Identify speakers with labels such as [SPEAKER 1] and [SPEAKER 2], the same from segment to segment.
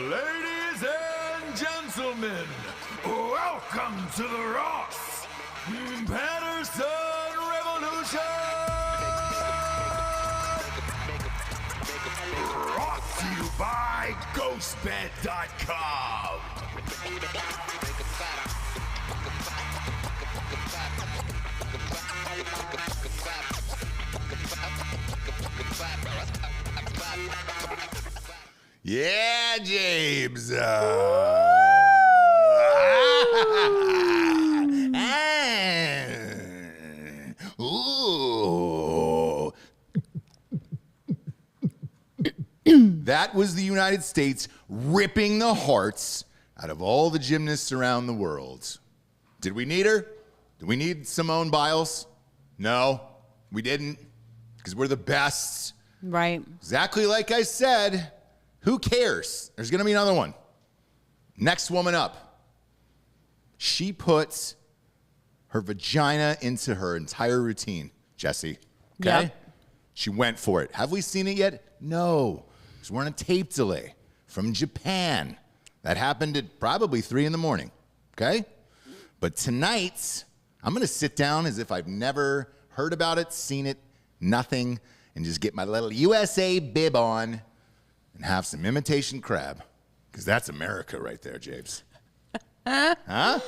[SPEAKER 1] Ladies and gentlemen, welcome to the Ross Patterson Revolution! Brought to you by GhostBed.com. Yeah, James. Ooh. That was the United States ripping the hearts out of all the gymnasts around the world. Did we need her? Did we need Simone Biles? No, we didn't, because we're the best.
[SPEAKER 2] Right.
[SPEAKER 1] Exactly like I said. Who cares? There's going to be another one. Next woman up. She puts her vagina into her entire routine, Jesse. Okay?
[SPEAKER 2] Yep.
[SPEAKER 1] She went for it. Have we seen it yet? No. Because we're on a tape delay from Japan. That happened at probably 3 in the morning. Okay? But tonight, I'm going to sit down as if I've never heard about it, seen it, nothing, and just get my little USA bib on and have some imitation crab, because that's America right there, James. Huh?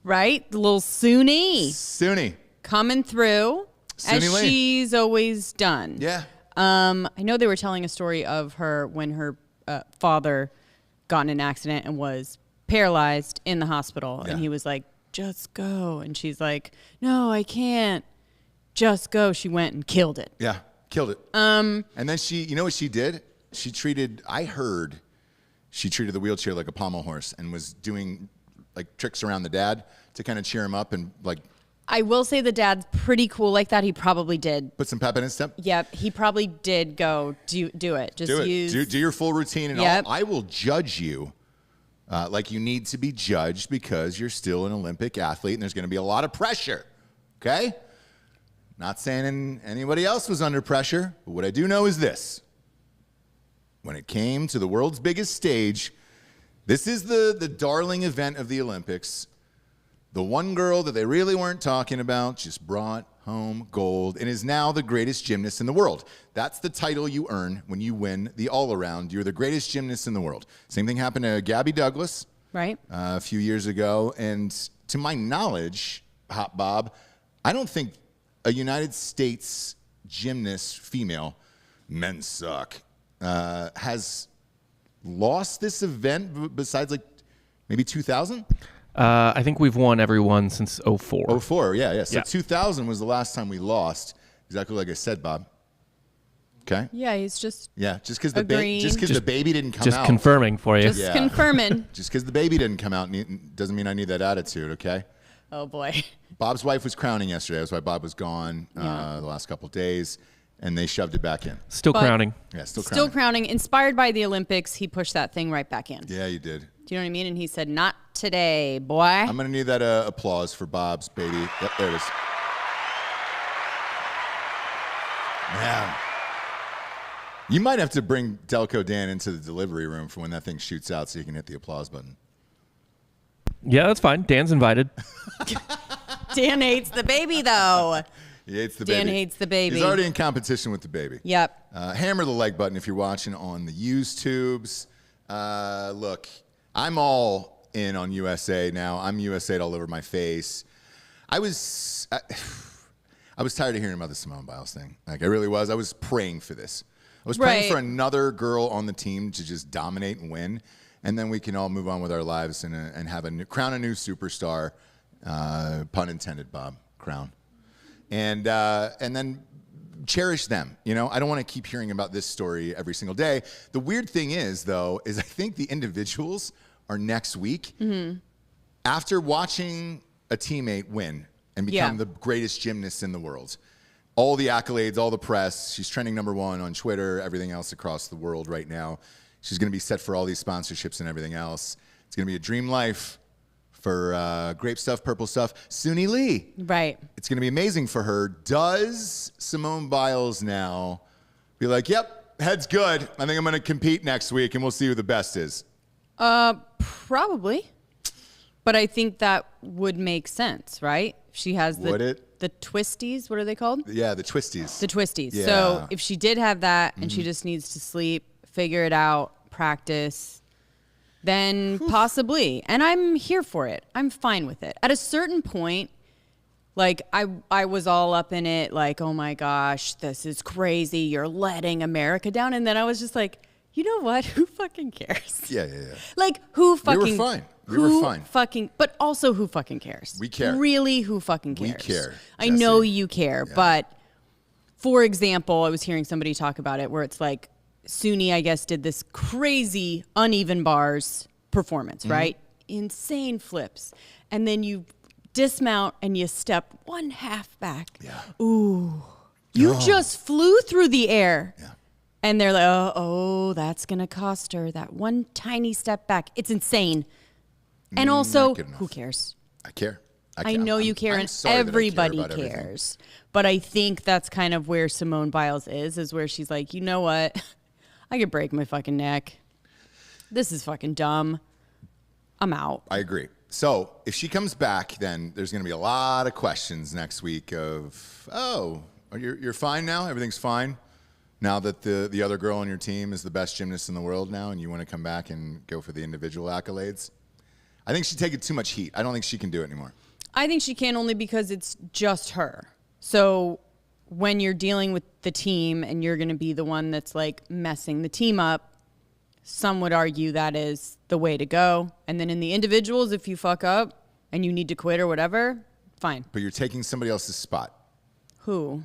[SPEAKER 2] Right? The little Suni.
[SPEAKER 1] Suni.
[SPEAKER 2] Coming through,
[SPEAKER 1] Suni
[SPEAKER 2] as
[SPEAKER 1] Lee.
[SPEAKER 2] she's always done.
[SPEAKER 1] Yeah.
[SPEAKER 2] I know they were telling a story of her when her father got in an accident and was paralyzed in the hospital.
[SPEAKER 1] Yeah.
[SPEAKER 2] And he was like, just go. And she's like, no, I can't. Just go. She went and killed it.
[SPEAKER 1] Yeah, killed it. And then you know what she did? I heard she treated the wheelchair like a pommel horse and was doing like tricks around the dad to kind of cheer him up and like.
[SPEAKER 2] I will say the dad's pretty cool like that. He probably did.
[SPEAKER 1] Put some pep in his step?
[SPEAKER 2] Yep. He probably did go do it. Just
[SPEAKER 1] do it.
[SPEAKER 2] use.
[SPEAKER 1] Do your full routine and
[SPEAKER 2] Yep.
[SPEAKER 1] all. I will judge you like you need to be judged because you're still an Olympic athlete and there's going to be a lot of pressure. Okay? Not saying anybody else was under pressure, but what I do know is this. When it came to the world's biggest stage, this is the darling event of the Olympics. The one girl that they really weren't talking about just brought home gold and is now the greatest gymnast in the world. That's the title you earn when you win the all-around. You're the greatest gymnast in the world. Same thing happened to Gabby Douglas
[SPEAKER 2] Right.
[SPEAKER 1] A few years ago. And to my knowledge, Hot Bob, I don't think a United States gymnast, female, men suck, has lost this event besides like maybe 2000?
[SPEAKER 3] I think we've won every one since 04.
[SPEAKER 1] 04, yeah. So
[SPEAKER 3] Yeah.
[SPEAKER 1] 2000 was the last time we lost, exactly like I said, Bob. Okay?
[SPEAKER 2] Yeah, he's just
[SPEAKER 1] Yeah, just because the
[SPEAKER 2] Agreed.
[SPEAKER 1] baby didn't come
[SPEAKER 3] Just
[SPEAKER 1] out.
[SPEAKER 3] confirming for you.
[SPEAKER 2] just confirming.
[SPEAKER 1] Just because the baby didn't come out doesn't mean I need that attitude, okay?
[SPEAKER 2] Oh, boy.
[SPEAKER 1] Bob's wife was crowning yesterday. That's why Bob was gone
[SPEAKER 2] Yeah.
[SPEAKER 1] the last couple of days, and they shoved it back in.
[SPEAKER 3] Still
[SPEAKER 2] But-
[SPEAKER 3] crowning.
[SPEAKER 1] Yeah, still crowning.
[SPEAKER 2] Still crowning. Inspired by the Olympics, he pushed that thing right back in.
[SPEAKER 1] Yeah, you did.
[SPEAKER 2] Do you know what I mean? And he said, not today, boy.
[SPEAKER 1] I'm going to need that applause for Bob's baby. Yep, there it is. Man. You might have to bring Delco Dan into the delivery room for when that thing shoots out so you can hit the applause button.
[SPEAKER 3] Yeah, that's fine. Dan's invited.
[SPEAKER 2] Dan hates the baby, though.
[SPEAKER 1] He hates the
[SPEAKER 2] Dan
[SPEAKER 1] baby.
[SPEAKER 2] hates the baby.
[SPEAKER 1] He's already in competition with the baby.
[SPEAKER 2] Yep.
[SPEAKER 1] Hammer the like button if you're watching on the YouTubes. Look, I'm all in on USA now. I'm USA all over my face. I was tired of hearing about the Simone Biles thing. Like, I really was. I was praying for this. I was praying
[SPEAKER 2] Right.
[SPEAKER 1] for another girl on the team to just dominate and win, and then we can all move on with our lives and have crown a new superstar. Pun intended, Bob. Crown. And then cherish them. You know, I don't want to keep hearing about this story every single day. The weird thing is, though, is I think the individuals are next week. Mm-hmm. After watching a teammate win and become the greatest gymnast in the world, all the accolades, all the press, she's trending #1 on Twitter, everything else across the world right now. She's going to be set for all these sponsorships and everything else. It's going to be a dream life for Grape Stuff, Purple Stuff, Suni Lee.
[SPEAKER 2] Right.
[SPEAKER 1] It's going to be amazing for her. Does Simone Biles now be like, yep, head's good. I think I'm going to compete next week, and we'll see who the best is?
[SPEAKER 2] Probably. But I think that would make sense, right? She has the twisties. What are they called?
[SPEAKER 1] Yeah, the twisties.
[SPEAKER 2] The twisties.
[SPEAKER 1] Yeah.
[SPEAKER 2] So if she did have that and she just needs to sleep, figure it out, practice, then possibly. And I'm here for it. I'm fine with it. At a certain point, like I was all up in it, like, oh my gosh, this is crazy. You're letting America down. And then I was just like, you know what? Who fucking cares?
[SPEAKER 1] Yeah.
[SPEAKER 2] Like, who fucking...
[SPEAKER 1] We were fine. We were fine.
[SPEAKER 2] Fucking, but also, who fucking cares?
[SPEAKER 1] We care.
[SPEAKER 2] Really, who fucking cares?
[SPEAKER 1] We care.
[SPEAKER 2] I know you care, but for example, I was hearing somebody talk about it where it's like Suni, I guess, did this crazy uneven bars performance, right? Insane flips. And then you dismount and you step one half back.
[SPEAKER 1] Yeah.
[SPEAKER 2] Ooh. You just flew through the air.
[SPEAKER 1] Yeah.
[SPEAKER 2] And they're like, oh, that's going to cost her that one tiny step back. It's insane. And also, who cares?
[SPEAKER 1] I care.
[SPEAKER 2] I know you care, and everybody cares. But I think that's kind of where Simone Biles is where she's like, you know what? I could break my fucking neck. This is fucking dumb. I'm out.
[SPEAKER 1] I agree. So if she comes back, then there's going to be a lot of questions next week of, you're fine now? Everything's fine? Now that the other girl on your team is the best gymnast in the world now and you want to come back and go for the individual accolades? I think she's taking too much heat. I don't think she can do it anymore.
[SPEAKER 2] I think she can only because it's just her. So when you're dealing with the team and you're going to be the one that's like messing the team up, some would argue that is the way to go. And then in the individuals, if you fuck up and you need to quit or whatever, fine.
[SPEAKER 1] But you're taking somebody else's spot.
[SPEAKER 2] Who?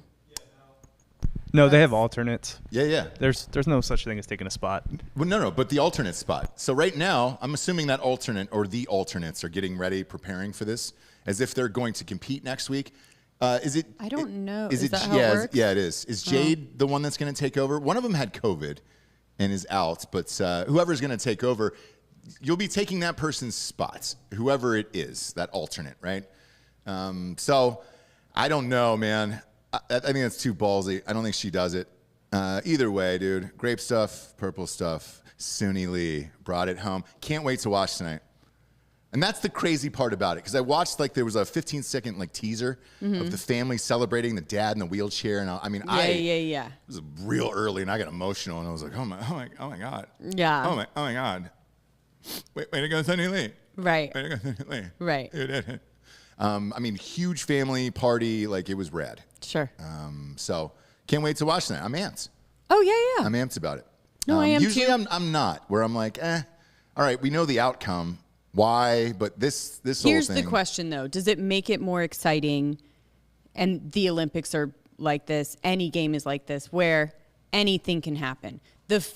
[SPEAKER 4] No, they have alternates.
[SPEAKER 1] Yeah.
[SPEAKER 4] There's no such thing as taking a spot.
[SPEAKER 1] Well, no, but the alternate spot. So right now, I'm assuming that alternate or the alternates are getting ready, preparing for this, as if they're going to compete next week. Is it?
[SPEAKER 2] I don't know.
[SPEAKER 1] Is
[SPEAKER 2] that how it works?
[SPEAKER 1] Yeah, it is. Is Jade the one that's going to take over? One of them had COVID and is out, but whoever's going to take over, you'll be taking that person's spots, whoever it is, that alternate, right? So I don't know, man. I think that's too ballsy. I don't think she does it. Either way, dude. Grape Stuff, Purple Stuff, Suni Lee brought it home. Can't wait to watch tonight. And that's the crazy part about it, because I watched, like, there was a 15-second like teaser of the family celebrating the dad in the wheelchair, and
[SPEAKER 2] Yeah.
[SPEAKER 1] It was real early, and I got emotional, and I was like, oh my god.
[SPEAKER 2] Yeah.
[SPEAKER 1] Oh my god. Way to go, Suni Lee.
[SPEAKER 2] Right.
[SPEAKER 1] Way to go, Suni Lee.
[SPEAKER 2] Right.
[SPEAKER 1] You did it. Huge family party, like it was rad.
[SPEAKER 2] Sure.
[SPEAKER 1] So can't wait to watch that. I'm amped.
[SPEAKER 2] Oh, yeah.
[SPEAKER 1] I'm amped about it.
[SPEAKER 2] No, I am
[SPEAKER 1] usually
[SPEAKER 2] too.
[SPEAKER 1] I'm not, where I'm like, all right, we know the outcome. Why? But this
[SPEAKER 2] Here's
[SPEAKER 1] whole thing.
[SPEAKER 2] the question, though. Does it make it more exciting? And the Olympics are like this. Any game is like this, where anything can happen. If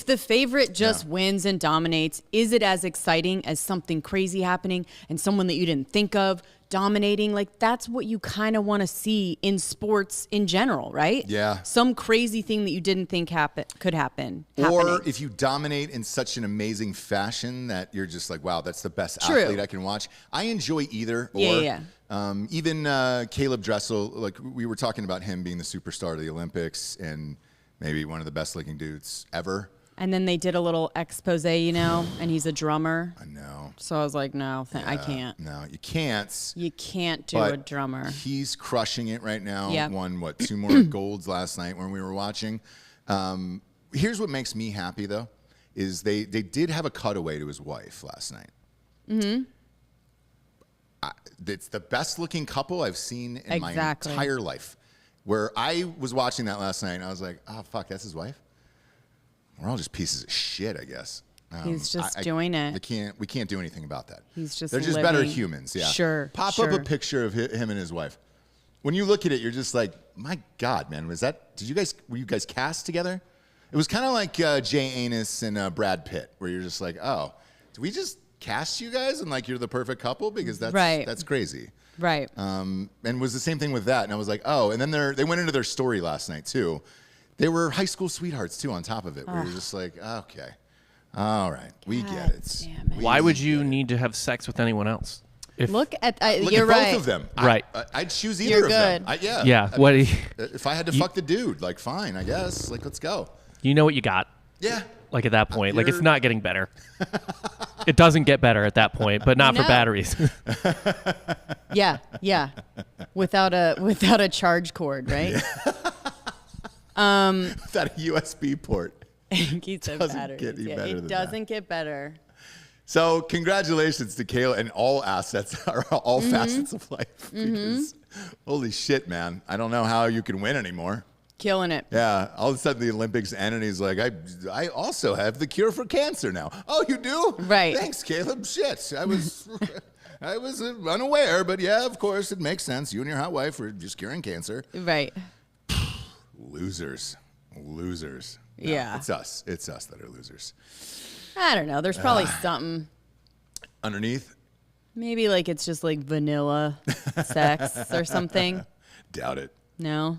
[SPEAKER 2] the favorite just wins and dominates, is it as exciting as something crazy happening and someone that you didn't think of dominating? Like, that's what you kind of want to see in sports in general, right?
[SPEAKER 1] Yeah.
[SPEAKER 2] Some crazy thing that you didn't think could happen.
[SPEAKER 1] Or if you dominate in such an amazing fashion that you're just like, wow, that's the best athlete I can watch. I enjoy either.
[SPEAKER 2] Yeah.
[SPEAKER 1] Even Caleb Dressel, like we were talking about him being the superstar of the Olympics and maybe one of the best looking dudes ever.
[SPEAKER 2] And then they did a little expose, and he's a drummer.
[SPEAKER 1] I know.
[SPEAKER 2] So I was like, no, I can't.
[SPEAKER 1] No, you can't.
[SPEAKER 2] You can't do a drummer.
[SPEAKER 1] He's crushing it right now.
[SPEAKER 2] Yep.
[SPEAKER 1] Won, 2 more golds last night when we were watching. Here's what makes me happy, though, is they did have a cutaway to his wife last night. Mm-hmm. It's the best-looking couple I've seen in my entire life. Where I was watching that last night, and I was like, oh, fuck, that's his wife? We're all just pieces of shit, I guess.
[SPEAKER 2] He's just doing it.
[SPEAKER 1] We can't do anything about that.
[SPEAKER 2] He's just
[SPEAKER 1] They're just better humans, yeah.
[SPEAKER 2] Sure.
[SPEAKER 1] Pop up a picture of him and his wife. When you look at it, you're just like, my God, man, were you guys cast together? It was kind of like Jay Anus and Brad Pitt, where you're just like, oh, do we just cast you guys and like you're the perfect couple? Because that's crazy.
[SPEAKER 2] Right.
[SPEAKER 1] And it was the same thing with that. And I was like, oh, and then they went into their story last night too. They were high school sweethearts too on top of it, where you're just like, okay. All right, we get it.
[SPEAKER 2] damn it.
[SPEAKER 3] Why would you need to have sex with anyone else? If,
[SPEAKER 2] Look at
[SPEAKER 1] Look
[SPEAKER 2] you're
[SPEAKER 1] at
[SPEAKER 2] right.
[SPEAKER 1] both of them.
[SPEAKER 3] Right.
[SPEAKER 1] I'd choose either
[SPEAKER 2] You're
[SPEAKER 1] of them.
[SPEAKER 2] good.
[SPEAKER 3] Yeah. What?
[SPEAKER 1] If I had to fuck the dude, like, fine, I guess. Like, let's go.
[SPEAKER 3] You know what you got.
[SPEAKER 1] Yeah.
[SPEAKER 3] Like at that point, like it's
[SPEAKER 1] You're-
[SPEAKER 3] not getting better. It doesn't get better at that point, but not for
[SPEAKER 2] No.
[SPEAKER 3] batteries.
[SPEAKER 2] Yeah. Without a charge cord, right?
[SPEAKER 1] That USB port.
[SPEAKER 2] Keeps the
[SPEAKER 1] Doesn't
[SPEAKER 2] batteries.
[SPEAKER 1] get any
[SPEAKER 2] Yeah,
[SPEAKER 1] better
[SPEAKER 2] it
[SPEAKER 1] than
[SPEAKER 2] doesn't get better.
[SPEAKER 1] So congratulations to Kayla and all assets, or all facets of life. Because holy shit, man. I don't know how you can win anymore.
[SPEAKER 2] Killing it.
[SPEAKER 1] Yeah, all of a sudden the Olympics end and he's like, I also have the cure for cancer now. Oh, you do?
[SPEAKER 2] Right.
[SPEAKER 1] Thanks, Caleb. Shit, I was unaware, but yeah, of course, it makes sense. You and your hot wife are just curing cancer.
[SPEAKER 2] Right.
[SPEAKER 1] Losers. No,
[SPEAKER 2] Yeah.
[SPEAKER 1] It's us. It's us that are losers.
[SPEAKER 2] I don't know. There's probably something.
[SPEAKER 1] Underneath?
[SPEAKER 2] Maybe like it's just like vanilla sex or something.
[SPEAKER 1] Doubt it.
[SPEAKER 2] No.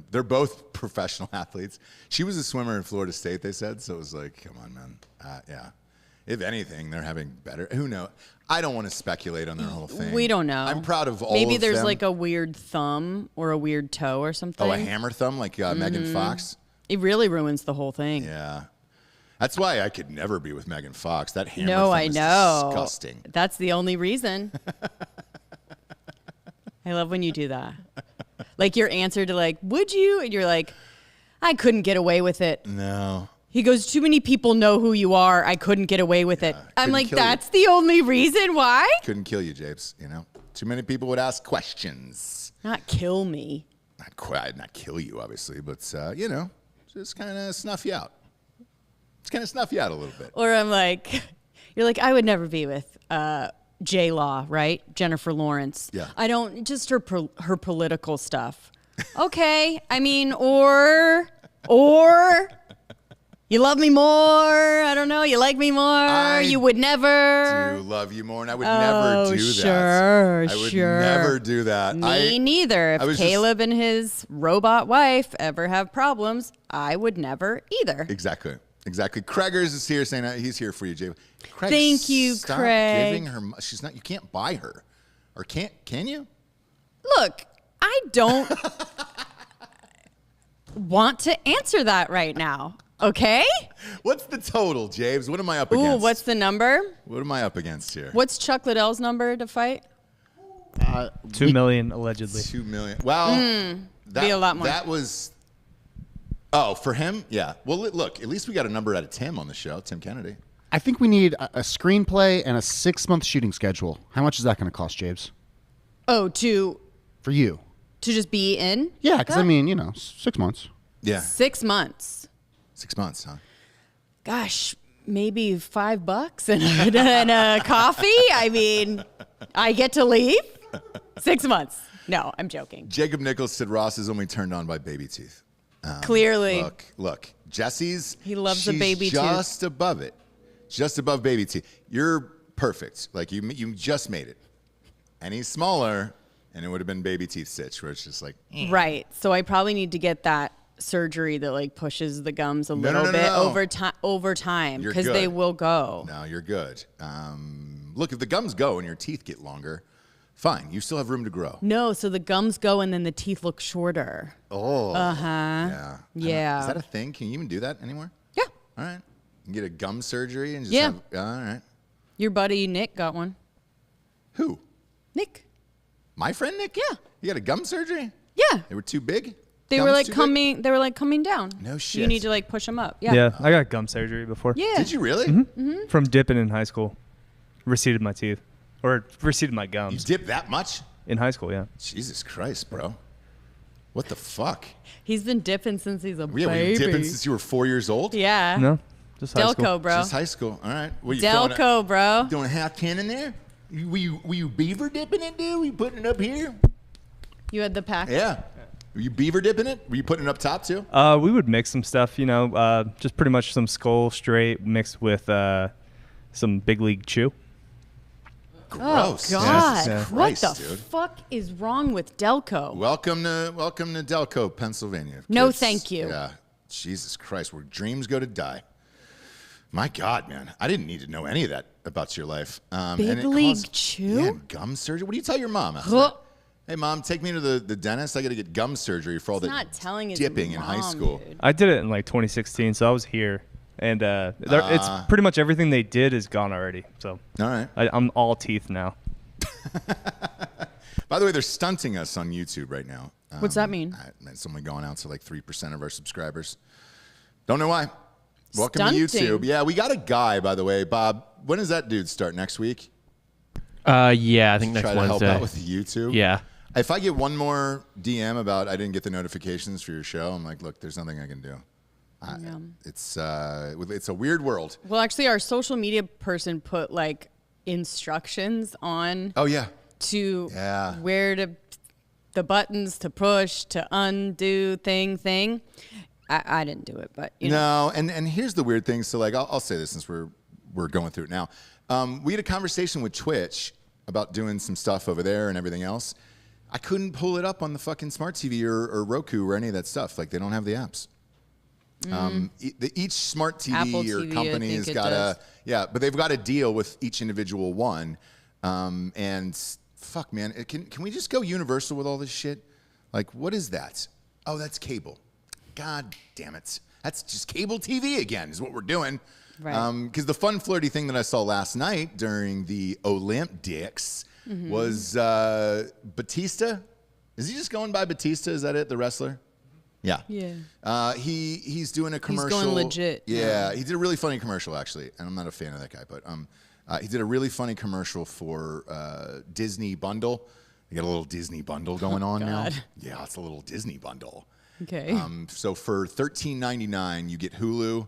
[SPEAKER 1] They're both professional athletes. She was a swimmer in Florida State, they said. So it was like, come on, man. Yeah. If anything, they're having better. Who knows? I don't want to speculate on their whole thing.
[SPEAKER 2] We don't know.
[SPEAKER 1] I'm proud of all
[SPEAKER 2] Maybe
[SPEAKER 1] of
[SPEAKER 2] there's
[SPEAKER 1] them.
[SPEAKER 2] like a weird thumb or a weird toe or something.
[SPEAKER 1] Oh, a hammer thumb like Megan Fox?
[SPEAKER 2] It really ruins the whole thing.
[SPEAKER 1] Yeah. That's why I could never be with Megan Fox. That hammer
[SPEAKER 2] No,
[SPEAKER 1] thumb
[SPEAKER 2] I
[SPEAKER 1] is
[SPEAKER 2] know.
[SPEAKER 1] disgusting.
[SPEAKER 2] That's the only reason. I love when you do that. Like your answer to like, would you? And you're like, I couldn't get away with it.
[SPEAKER 1] No.
[SPEAKER 2] He goes, too many people know who you are. I couldn't get away with it. I'm
[SPEAKER 1] couldn't
[SPEAKER 2] like,
[SPEAKER 1] kill you.
[SPEAKER 2] that's the only reason why?
[SPEAKER 1] Couldn't kill you, Japes. You know? Too many people would ask questions.
[SPEAKER 2] Not kill me.
[SPEAKER 1] Not kill you, obviously, but, you know, just kind of snuff you out. Just kind of snuff you out a little bit.
[SPEAKER 2] Or I'm like, you're like, I would never be with J-Law, right? Jennifer Lawrence.
[SPEAKER 1] Yeah.
[SPEAKER 2] I don't, just her political stuff. Okay. I mean, or you love me more. I don't know. You like me more. You would never.
[SPEAKER 1] Do love you more, and I would never do that.
[SPEAKER 2] Sure,
[SPEAKER 1] I would
[SPEAKER 2] sure.
[SPEAKER 1] never do that.
[SPEAKER 2] Me neither.
[SPEAKER 1] I
[SPEAKER 2] If
[SPEAKER 1] was
[SPEAKER 2] Caleb and his robot wife ever have problems, I would never either.
[SPEAKER 1] Exactly. Craigers is here saying he's here for you, Jay. Craig,
[SPEAKER 2] Thank you,
[SPEAKER 1] stop
[SPEAKER 2] Craig.
[SPEAKER 1] Giving her, she's not. You can't buy her, or can you?
[SPEAKER 2] Look, I don't want to answer that right now. Okay?
[SPEAKER 1] What's the total, James? What am I up
[SPEAKER 2] Ooh,
[SPEAKER 1] against?
[SPEAKER 2] what's the number?
[SPEAKER 1] What am I up against here?
[SPEAKER 2] What's Chuck Liddell's number to fight?
[SPEAKER 4] 2 million allegedly.
[SPEAKER 1] 2 million. Well,
[SPEAKER 2] be a lot more.
[SPEAKER 1] That was. Oh, for him, yeah. Well, look, at least we got a number out of Tim on the show, Tim Kennedy.
[SPEAKER 5] I think we need a screenplay and a 6-month shooting schedule. How much is that going to cost, James?
[SPEAKER 2] Oh, to
[SPEAKER 5] For you?
[SPEAKER 2] just be in?
[SPEAKER 5] Yeah, because I mean, 6 months.
[SPEAKER 1] Yeah,
[SPEAKER 2] 6 months.
[SPEAKER 1] 6 months, huh?
[SPEAKER 2] Gosh, maybe $5 and a coffee. I mean, I get to leave. 6 months. No, I'm joking.
[SPEAKER 1] Jacob Nichols said Ross is only turned on by baby teeth.
[SPEAKER 2] Clearly.
[SPEAKER 1] Look. Jesse's.
[SPEAKER 2] He loves the
[SPEAKER 1] she's
[SPEAKER 2] baby tooth.
[SPEAKER 1] just above it. Just above baby teeth. You're perfect. Like, you just made it. And he's smaller, and it would have been baby teeth stitch, where it's just like,
[SPEAKER 2] Right. So I probably need to get that surgery that like pushes the gums a little
[SPEAKER 1] no,
[SPEAKER 2] bit
[SPEAKER 1] no.
[SPEAKER 2] over time
[SPEAKER 1] You're
[SPEAKER 2] because they
[SPEAKER 1] good.
[SPEAKER 2] will go.
[SPEAKER 1] no, you're good. Look, if the gums go and your teeth get longer, fine. You still have room to grow.
[SPEAKER 2] No, so the gums go and then the teeth look shorter.
[SPEAKER 1] Oh.
[SPEAKER 2] Uh-huh.
[SPEAKER 1] Yeah.
[SPEAKER 2] Yeah.
[SPEAKER 1] Is that a thing? Can you even do that anymore?
[SPEAKER 2] Yeah.
[SPEAKER 1] All right. You can get a gum surgery and just
[SPEAKER 2] Yeah.
[SPEAKER 1] all right.
[SPEAKER 2] Your buddy Nick got one.
[SPEAKER 1] Who?
[SPEAKER 2] Nick.
[SPEAKER 1] My friend Nick?
[SPEAKER 2] Yeah.
[SPEAKER 1] You got a gum surgery?
[SPEAKER 2] Yeah.
[SPEAKER 1] They were too big?
[SPEAKER 2] They were
[SPEAKER 1] Gums
[SPEAKER 2] like
[SPEAKER 1] too big?
[SPEAKER 2] coming. They were like coming down.
[SPEAKER 1] No
[SPEAKER 2] You
[SPEAKER 1] shit.
[SPEAKER 2] need to like push them up. Yeah.
[SPEAKER 4] Yeah, I got gum surgery before.
[SPEAKER 2] Yeah.
[SPEAKER 1] Did you really?
[SPEAKER 4] From dipping in high school. Receded my teeth. Or receded my
[SPEAKER 1] You
[SPEAKER 4] gums.
[SPEAKER 1] dip that much?
[SPEAKER 4] In high school, yeah.
[SPEAKER 1] Jesus Christ, bro. What the fuck?
[SPEAKER 2] He's been dipping since he's a
[SPEAKER 1] Yeah, were
[SPEAKER 2] baby.
[SPEAKER 1] you dipping since you were 4 years old?
[SPEAKER 2] Yeah.
[SPEAKER 4] No, just high school.
[SPEAKER 2] Delco, bro.
[SPEAKER 1] Just high school. All right. Were you filling it-
[SPEAKER 2] Delco, bro.
[SPEAKER 1] Doing a half can in there? Were you beaver dipping it, dude? Were you putting it up here?
[SPEAKER 2] You had the pack.
[SPEAKER 1] Yeah. Were you beaver dipping it? Were you putting it up top too?
[SPEAKER 4] We would mix some stuff, just pretty much some Skull Straight mixed with some Big League Chew.
[SPEAKER 1] Gross.
[SPEAKER 2] Oh God!
[SPEAKER 4] Yeah.
[SPEAKER 2] What
[SPEAKER 1] Christ,
[SPEAKER 2] the
[SPEAKER 1] dude.
[SPEAKER 2] fuck is wrong with Delco?
[SPEAKER 1] Welcome to Delco, Pennsylvania.
[SPEAKER 2] No,
[SPEAKER 1] kids.
[SPEAKER 2] thank you.
[SPEAKER 1] Yeah. Jesus Christ, where dreams go to die. My God, man. I didn't need to know any of that about your life.
[SPEAKER 2] Big
[SPEAKER 1] and it
[SPEAKER 2] League
[SPEAKER 1] caused-
[SPEAKER 2] Chew?
[SPEAKER 1] Yeah, gum surgery. What do you tell your mom? after that? Hey, Mom, take me to the dentist. I got to get gum surgery for all the
[SPEAKER 2] not telling his
[SPEAKER 1] dipping in high
[SPEAKER 2] mom,
[SPEAKER 1] school.
[SPEAKER 2] dude.
[SPEAKER 4] I did it in like 2016, so I was here, and it's pretty much everything they did is gone already. So
[SPEAKER 1] All right.
[SPEAKER 4] I'm all teeth now.
[SPEAKER 1] By the way, they're stunting us on YouTube right now.
[SPEAKER 2] What's that mean?
[SPEAKER 1] It's only going out to like 3% of our subscribers. Don't know why. Welcome
[SPEAKER 2] Stunting.
[SPEAKER 1] to YouTube. Yeah, we got a guy, by the way. Bob, when does that dude start? Next week?
[SPEAKER 3] Yeah, I think next
[SPEAKER 1] Try to
[SPEAKER 3] Wednesday.
[SPEAKER 1] help out with the YouTube.
[SPEAKER 3] Yeah.
[SPEAKER 1] If I get one more DM about I didn't get the notifications for your show, I'm like, look, there's nothing I can do.
[SPEAKER 2] Yeah.
[SPEAKER 1] It's a weird world.
[SPEAKER 2] Well, actually, our social media person put like instructions on
[SPEAKER 1] Oh yeah.
[SPEAKER 2] to
[SPEAKER 1] Yeah.
[SPEAKER 2] where to the buttons to push to undo thing. I didn't do it, but you know.
[SPEAKER 1] No, and here's the weird thing. So like, I'll say this since we're going through it now. We had a conversation with Twitch about doing some stuff over there and everything else. I couldn't pull it up on the fucking smart TV or Roku or any of that stuff. Like they don't have the apps. Each smart TV
[SPEAKER 2] Apple
[SPEAKER 1] or
[SPEAKER 2] TV, I
[SPEAKER 1] company
[SPEAKER 2] think
[SPEAKER 1] has
[SPEAKER 2] it
[SPEAKER 1] got
[SPEAKER 2] does.
[SPEAKER 1] but they've got a deal with each individual one. And fuck, man, can we just go universal with all this shit? Like, what is that? Oh, that's cable. God damn it. That's just cable TV again is what we're doing.
[SPEAKER 2] Right.
[SPEAKER 1] Because the fun, flirty thing that I saw last night during the Olympics was Batista. Is he just going by Batista? Is that it, the wrestler? Yeah.
[SPEAKER 2] Yeah.
[SPEAKER 1] He's doing a commercial.
[SPEAKER 2] going legit.
[SPEAKER 1] Yeah, he did a really funny commercial actually, and I'm not a fan of that guy, but he did a really funny commercial for Disney Bundle. They got a little Disney Bundle going on now.
[SPEAKER 2] God.
[SPEAKER 1] Yeah, it's a little Disney Bundle.
[SPEAKER 2] Okay.
[SPEAKER 1] So for $13.99, you get Hulu,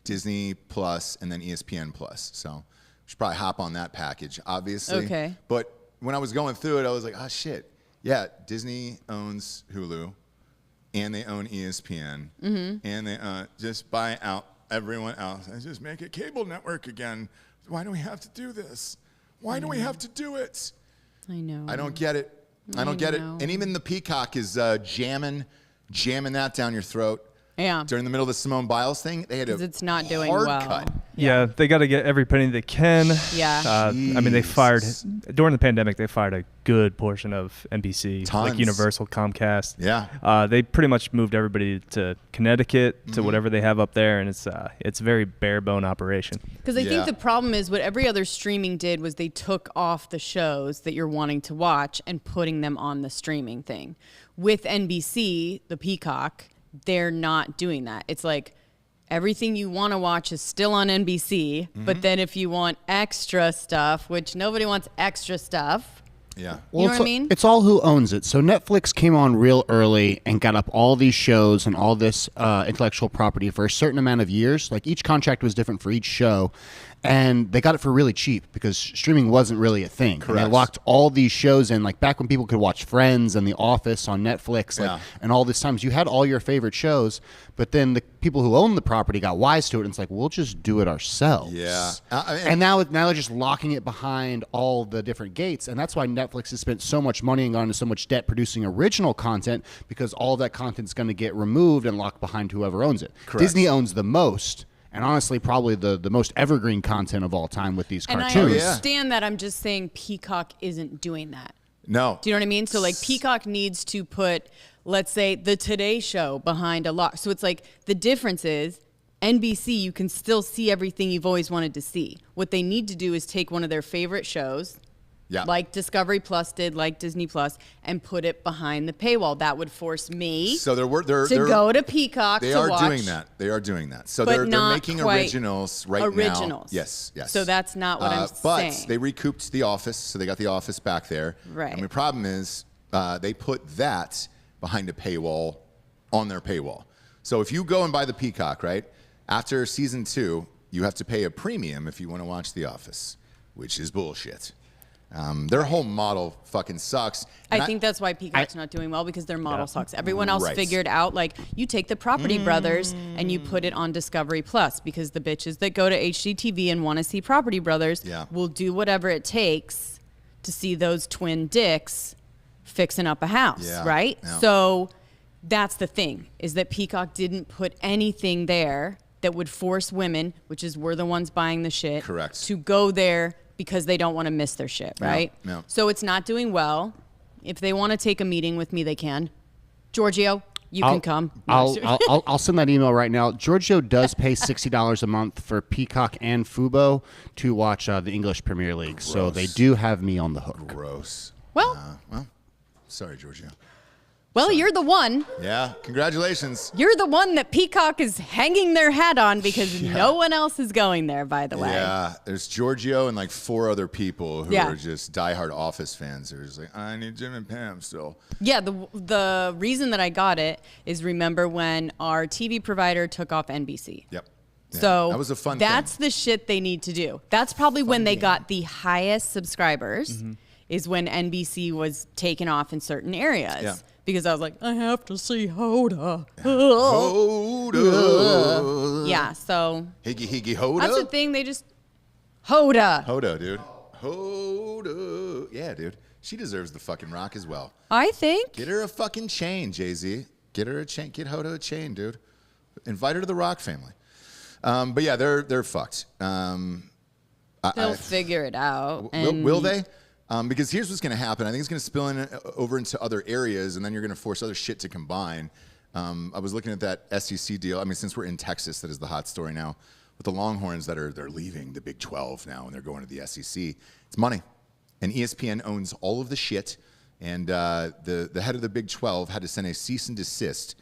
[SPEAKER 1] Disney Plus, and then ESPN Plus. So you should probably hop on that package, obviously.
[SPEAKER 2] Okay.
[SPEAKER 1] But when I was going through it, I was like, oh shit, yeah, Disney owns Hulu, and they own ESPN, and they just buy out everyone else and just make a cable network again. Why do we have to do this? Why do we have to do it?
[SPEAKER 2] I know.
[SPEAKER 1] I don't get it. I don't get it.
[SPEAKER 2] know.
[SPEAKER 1] And even the Peacock is jamming that down your throat.
[SPEAKER 2] Yeah.
[SPEAKER 1] During the middle of the Simone Biles thing, they had a
[SPEAKER 2] 'Cause it's not doing
[SPEAKER 1] hard
[SPEAKER 2] well.
[SPEAKER 1] cut.
[SPEAKER 4] Yeah, they got to get every penny they can.
[SPEAKER 2] Yeah.
[SPEAKER 4] I mean, they fired
[SPEAKER 1] Jesus.
[SPEAKER 4] during the pandemic. They fired a good portion of NBC,
[SPEAKER 1] Tons.
[SPEAKER 4] like Universal, Comcast.
[SPEAKER 1] Yeah.
[SPEAKER 4] They pretty much moved everybody to Connecticut to whatever they have up there, and it's a very bare bone operation.
[SPEAKER 2] Because I
[SPEAKER 1] Yeah.
[SPEAKER 2] think the problem is what every other streaming did was they took off the shows that you're wanting to watch and putting them on the streaming thing. With NBC, the Peacock, they're not doing that. It's like everything you want to watch is still on NBC, but then if you want extra stuff, which nobody wants extra stuff,
[SPEAKER 1] Yeah.
[SPEAKER 2] You know what I mean?
[SPEAKER 5] It's all who owns it. So Netflix came on real early and got up all these shows and all this intellectual property for a certain amount of years. Like each contract was different for each show. And they got it for really cheap because streaming wasn't really a thing. And they
[SPEAKER 1] Correct.
[SPEAKER 5] locked all these shows in, like back when people could watch Friends and The Office on Netflix, like,
[SPEAKER 1] Yeah.
[SPEAKER 5] and all these times you had all your favorite shows, but then the people who own the property got wise to it and it's like, we'll just do it ourselves.
[SPEAKER 1] Yeah.
[SPEAKER 5] And now they're just locking it behind all the different gates, and that's why Netflix has spent so much money and gone into so much debt producing original content because all of that content is going to get removed and locked behind whoever owns it.
[SPEAKER 1] Correct.
[SPEAKER 5] Disney owns the most. And honestly, probably the most evergreen content of all time with these
[SPEAKER 2] and I
[SPEAKER 5] cartoons.
[SPEAKER 2] understand that. I'm just saying Peacock isn't doing that.
[SPEAKER 1] No.
[SPEAKER 2] Do you know what I mean? So like Peacock needs to put, let's say, the Today Show behind a lock. So it's like the difference is NBC, you can still see everything you've always wanted to see. What they need to do is take one of their favorite shows,
[SPEAKER 1] Yeah.
[SPEAKER 2] like Discovery Plus did, like Disney Plus, and put it behind the paywall. That would force me
[SPEAKER 1] So they're
[SPEAKER 2] to go to Peacock
[SPEAKER 1] They
[SPEAKER 2] to
[SPEAKER 1] are
[SPEAKER 2] watch.
[SPEAKER 1] doing that. They are doing that. So
[SPEAKER 2] But
[SPEAKER 1] they're
[SPEAKER 2] not
[SPEAKER 1] making
[SPEAKER 2] quite
[SPEAKER 1] originals right now.
[SPEAKER 2] originals.
[SPEAKER 1] Yes, yes.
[SPEAKER 2] So that's not what I'm
[SPEAKER 1] but
[SPEAKER 2] saying.
[SPEAKER 1] they recouped The Office, so they got The Office back there.
[SPEAKER 2] Right.
[SPEAKER 1] And the problem is they put that behind a paywall on their paywall. So if you go and buy the Peacock, right, after season 2, you have to pay a premium if you want to watch The Office, which is bullshit. Their whole model fucking sucks. And
[SPEAKER 2] I think that's why Peacock's not doing well because their model sucks. Everyone else
[SPEAKER 1] Right.
[SPEAKER 2] figured out like you take the Property Brothers and you put it on Discovery Plus because the bitches that go to HGTV and want to see Property Brothers
[SPEAKER 1] Yeah.
[SPEAKER 2] will do whatever it takes to see those twin dicks fixing up a house,
[SPEAKER 1] Yeah.
[SPEAKER 2] right?
[SPEAKER 1] Yeah.
[SPEAKER 2] So that's the thing is that Peacock didn't put anything there that would force women, which is we're the ones buying the shit,
[SPEAKER 1] Correct.
[SPEAKER 2] to go there because they don't want to miss their shit, right?
[SPEAKER 1] no.
[SPEAKER 2] So it's not doing well. If they want to take a meeting with me, they can. Giorgio, you can come.
[SPEAKER 5] I'll send that email right now. Giorgio does pay $60 a month for Peacock and Fubo to watch the English Premier League, so they do have me on the hook.
[SPEAKER 1] Gross.
[SPEAKER 2] Well,
[SPEAKER 1] Sorry, Giorgio.
[SPEAKER 2] well, you're the one.
[SPEAKER 1] Yeah, congratulations.
[SPEAKER 2] You're the one that Peacock is hanging their hat on because no one else is going there, by the way.
[SPEAKER 1] Yeah, there's Giorgio and like 4 other people who
[SPEAKER 2] Yeah.
[SPEAKER 1] are just diehard Office fans. They're just like, I need Jim and Pam still.
[SPEAKER 2] Yeah, the reason that I got it is remember when our TV provider took off NBC.
[SPEAKER 1] Yep. Yeah,
[SPEAKER 2] So
[SPEAKER 1] that was a fun
[SPEAKER 2] that's
[SPEAKER 1] thing.
[SPEAKER 2] the shit they need to do. That's probably when they got the highest subscribers is when NBC was taken off in certain areas.
[SPEAKER 1] Yeah.
[SPEAKER 2] Because I was like, I have to see Hoda.
[SPEAKER 1] Hoda.
[SPEAKER 2] Yeah, so
[SPEAKER 1] Higgy Hoda.
[SPEAKER 2] that's the thing. They just Hoda.
[SPEAKER 1] Hoda, dude. Hoda. Yeah, dude. She deserves the fucking rock as well.
[SPEAKER 2] I think.
[SPEAKER 1] Get her a fucking chain, Jay-Z. Get her a chain. Get Hoda a chain, dude. Invite her to the Rock family. But yeah, they're fucked.
[SPEAKER 2] They'll figure it out.
[SPEAKER 1] Will they? Because here's what's going to happen. I think it's going to spill over into other areas, and then you're going to force other shit to combine. I was looking at that SEC deal. I mean, since we're in Texas, that is the hot story now. With the Longhorns they're leaving the Big 12 now, and they're going to the SEC. It's money. And ESPN owns all of the shit. And the head of the Big 12 had to send a cease and desist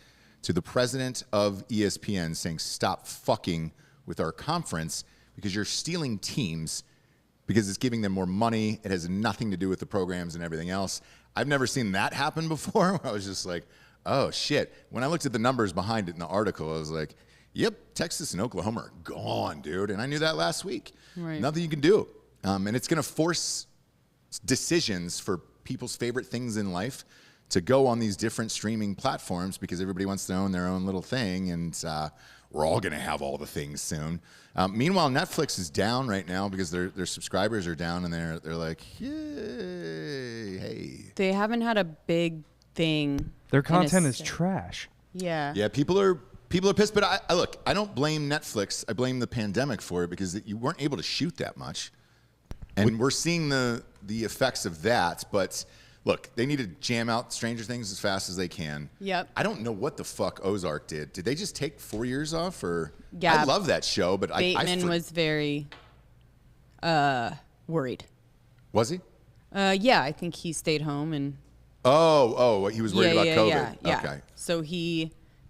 [SPEAKER 1] to the president of ESPN saying, stop fucking with our conference because you're stealing teams because it's giving them more money. It has nothing to do with the programs and everything else. I've never seen that happen before. I was just like, oh, shit. When I looked at the numbers behind it in the article, I was like, yep, Texas and Oklahoma are gone, dude. And I knew that last week.
[SPEAKER 2] Right.
[SPEAKER 1] Nothing you can do. And it's going to force decisions for people's favorite things in life to go on these different streaming platforms because everybody wants to own their own little thing. And we're all going to have all the things soon. Meanwhile, Netflix is down right now because their subscribers are down, and they're like, yay, hey.
[SPEAKER 2] They haven't had a big thing.
[SPEAKER 4] Their content is
[SPEAKER 2] se-
[SPEAKER 4] trash.
[SPEAKER 2] Yeah.
[SPEAKER 1] Yeah, people are pissed. But I don't blame Netflix. I blame the pandemic for it because you weren't able to shoot that much, and we're seeing the effects of that. But look, they need to jam out Stranger Things as fast as they can.
[SPEAKER 2] Yep.
[SPEAKER 1] I don't know what the fuck Ozark did. Did they just take 4 years off? Or
[SPEAKER 2] Yeah.
[SPEAKER 1] I love that show, but
[SPEAKER 2] Bateman was very worried.
[SPEAKER 1] Was he?
[SPEAKER 2] Yeah, I think he stayed home and
[SPEAKER 1] Oh, he was worried about COVID.
[SPEAKER 2] Yeah.
[SPEAKER 1] Okay.
[SPEAKER 2] So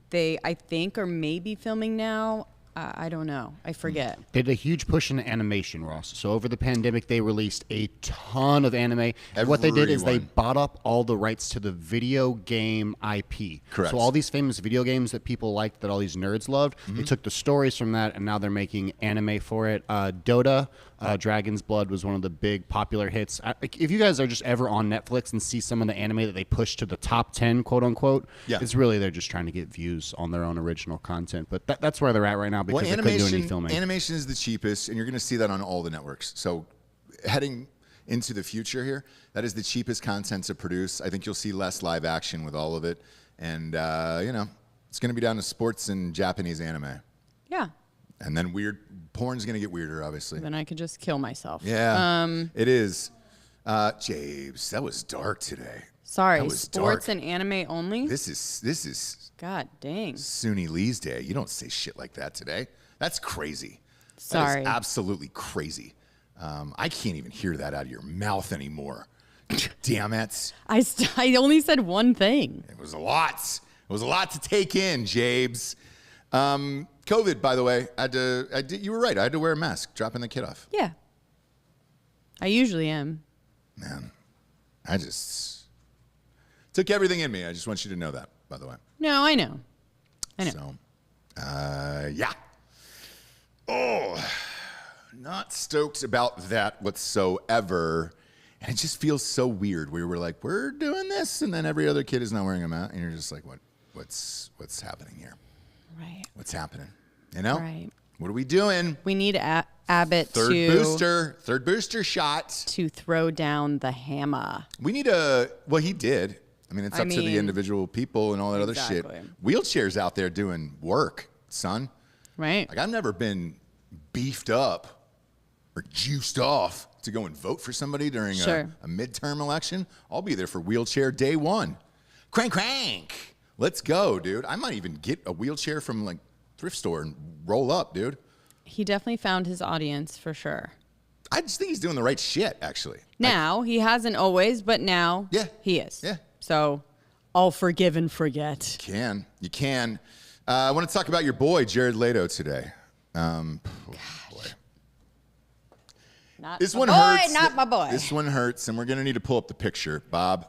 [SPEAKER 2] they I think are maybe filming now. I don't know. I forget.
[SPEAKER 5] They did a huge push into animation, Ross. So over the pandemic, they released a ton of anime. And what they did is they
[SPEAKER 1] Everyone.
[SPEAKER 5] bought up all the rights to the video game IP.
[SPEAKER 1] Correct.
[SPEAKER 5] So all these famous video games that people liked, that all these nerds loved, they took the stories from that, and now they're making anime for it. Dota, Dragon's Blood was one of the big popular hits. If you guys are just ever on Netflix and see some of the anime that they push to the top 10, quote unquote,
[SPEAKER 1] Yeah.
[SPEAKER 5] it's really they're just trying to get views on their own original content. But that's where they're at right now because they couldn't do any filming.
[SPEAKER 1] Animation is the cheapest, and you're going to see that on all the networks. So heading into the future here, that is the cheapest content to produce. I think you'll see less live action with all of it. And, it's going to be down to sports and Japanese anime.
[SPEAKER 2] Yeah.
[SPEAKER 1] And then porn's going to get weirder, obviously.
[SPEAKER 2] Then I could just kill myself.
[SPEAKER 1] Yeah, it is. James, that was dark today.
[SPEAKER 2] Sorry.
[SPEAKER 1] That was
[SPEAKER 2] Sports
[SPEAKER 1] dark.
[SPEAKER 2] and anime only?
[SPEAKER 1] This is
[SPEAKER 2] God dang.
[SPEAKER 1] Suni Lee's day. You don't say shit like that today. That's crazy. That
[SPEAKER 2] Sorry.
[SPEAKER 1] is absolutely crazy. I can't even hear that out of your mouth anymore. Damn it.
[SPEAKER 2] I only said one thing.
[SPEAKER 1] It was a lot. It was a lot to take in, Jabes. COVID, by the way, you were right. I had to wear a mask, dropping the kid off.
[SPEAKER 2] Yeah. I usually am.
[SPEAKER 1] Man, I just took everything in me. I just want you to know that, by the way.
[SPEAKER 2] No, I know.
[SPEAKER 1] So, yeah. Oh, not stoked about that whatsoever. And it just feels so weird. We were like, we're doing this, and then every other kid is not wearing a mask, and you're just like, what's happening here?
[SPEAKER 2] Right.
[SPEAKER 1] What's happening? You know?
[SPEAKER 2] Right.
[SPEAKER 1] What are we doing?
[SPEAKER 2] We need Abbott
[SPEAKER 1] Third booster shot.
[SPEAKER 2] to throw down the hammer.
[SPEAKER 1] We need well, he did. I mean, it's up to the individual people and all that other
[SPEAKER 2] Exactly.
[SPEAKER 1] shit. Wheelchairs out there doing work, son.
[SPEAKER 2] Right.
[SPEAKER 1] Like I've never been beefed up or juiced off to go and vote for somebody during a midterm election. I'll be there for wheelchair day one. Crank, crank. Let's go, dude. I might even get a wheelchair from like thrift store and roll up, dude.
[SPEAKER 2] He definitely found his audience for sure.
[SPEAKER 1] I just think he's doing the right shit, actually.
[SPEAKER 2] Now, he hasn't always, but now he is.
[SPEAKER 1] Yeah.
[SPEAKER 2] So I'll forgive and forget.
[SPEAKER 1] You can. I want to talk about your boy, Jared Leto, today. Boy.
[SPEAKER 2] Not
[SPEAKER 1] This
[SPEAKER 2] my
[SPEAKER 1] one
[SPEAKER 2] boy,
[SPEAKER 1] hurts.
[SPEAKER 2] not my boy.
[SPEAKER 1] This one hurts, and we're going to need to pull up the picture, Bob.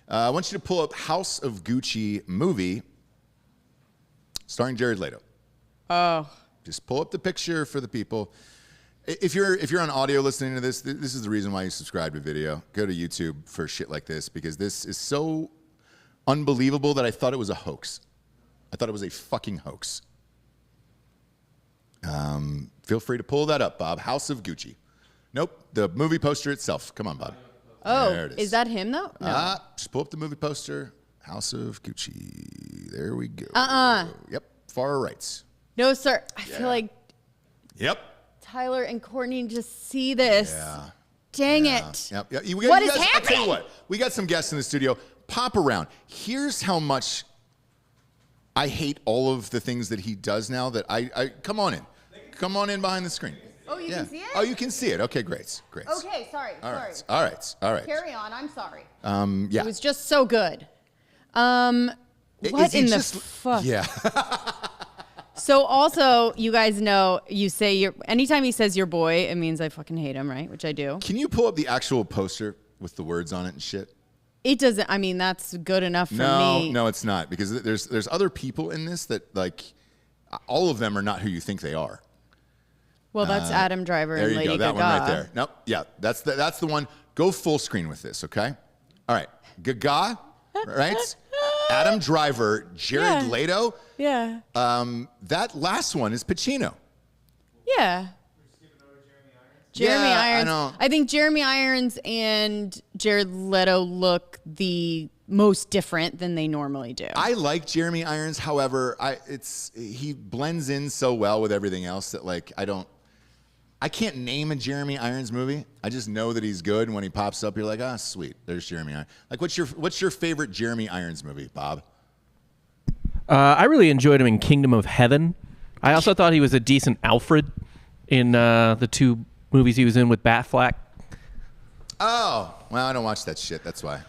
[SPEAKER 1] I want you to pull up House of Gucci movie starring Jared Leto.
[SPEAKER 2] Oh.
[SPEAKER 1] Just pull up the picture for the people. If you're on audio listening to this, this is the reason why you subscribe to video. Go to YouTube for shit like this, because this is so unbelievable that I thought it was a hoax. I thought it was a fucking hoax. Feel free to pull that up, Bob. House of Gucci. Nope, the movie poster itself. Come on, Bob.
[SPEAKER 2] Oh,
[SPEAKER 1] there it
[SPEAKER 2] is that him though? No.
[SPEAKER 1] Just pull up the movie poster. House of Gucci. There we go. Yep, far right.
[SPEAKER 2] No, sir. I feel like
[SPEAKER 1] Yep.
[SPEAKER 2] Tyler and Courtney just see this.
[SPEAKER 1] Yeah.
[SPEAKER 2] Dang it.
[SPEAKER 1] Yep.
[SPEAKER 2] What is
[SPEAKER 1] I'll tell
[SPEAKER 2] happening?
[SPEAKER 1] you what. We got some guests in the studio. Pop around. Here's how much I hate all of the things that he does now that I come on in. Come on in behind the screen.
[SPEAKER 2] Oh, you can see it?
[SPEAKER 1] Oh, you can see it. Okay, great.
[SPEAKER 2] Okay, sorry.
[SPEAKER 1] All right.
[SPEAKER 2] Carry on. I'm sorry.
[SPEAKER 1] Yeah.
[SPEAKER 2] It was just so good. What
[SPEAKER 1] Is he
[SPEAKER 2] in the
[SPEAKER 1] just-
[SPEAKER 2] fuck?
[SPEAKER 1] Yeah.
[SPEAKER 2] So also, you guys know, you say anytime he says your boy, it means I fucking hate him, right? Which I do.
[SPEAKER 1] Can you pull up the actual poster with the words on it and shit?
[SPEAKER 2] It doesn't, I mean, that's good enough for me.
[SPEAKER 1] No, it's not, because there's other people in this that, like, all of them are not who you think they are.
[SPEAKER 2] Well, that's Adam Driver
[SPEAKER 1] There
[SPEAKER 2] and
[SPEAKER 1] you
[SPEAKER 2] Lady
[SPEAKER 1] go, that
[SPEAKER 2] Gaga.
[SPEAKER 1] one right there. Nope, yeah, that's the one. Go full screen with this, okay? All right, Gaga, right? Adam Driver, Jared
[SPEAKER 2] Yeah.
[SPEAKER 1] Leto.
[SPEAKER 2] Yeah.
[SPEAKER 1] That last one is Pacino.
[SPEAKER 2] Yeah. Jeremy
[SPEAKER 1] Yeah, I
[SPEAKER 2] Irons.
[SPEAKER 1] know.
[SPEAKER 2] I think Jeremy Irons and Jared Leto look the most different than they normally do.
[SPEAKER 1] I like Jeremy Irons, however, he blends in so well with everything else that, like, I can't name a Jeremy Irons movie. I just know that he's good, and when he pops up, you're like, ah, sweet, there's Jeremy Irons. Like, what's your favorite Jeremy Irons movie, Bob?
[SPEAKER 3] I really enjoyed him in Kingdom of Heaven. I also thought he was a decent Alfred in the two movies he was in with Batfleck.
[SPEAKER 1] Oh, well, I don't watch that shit. That's why.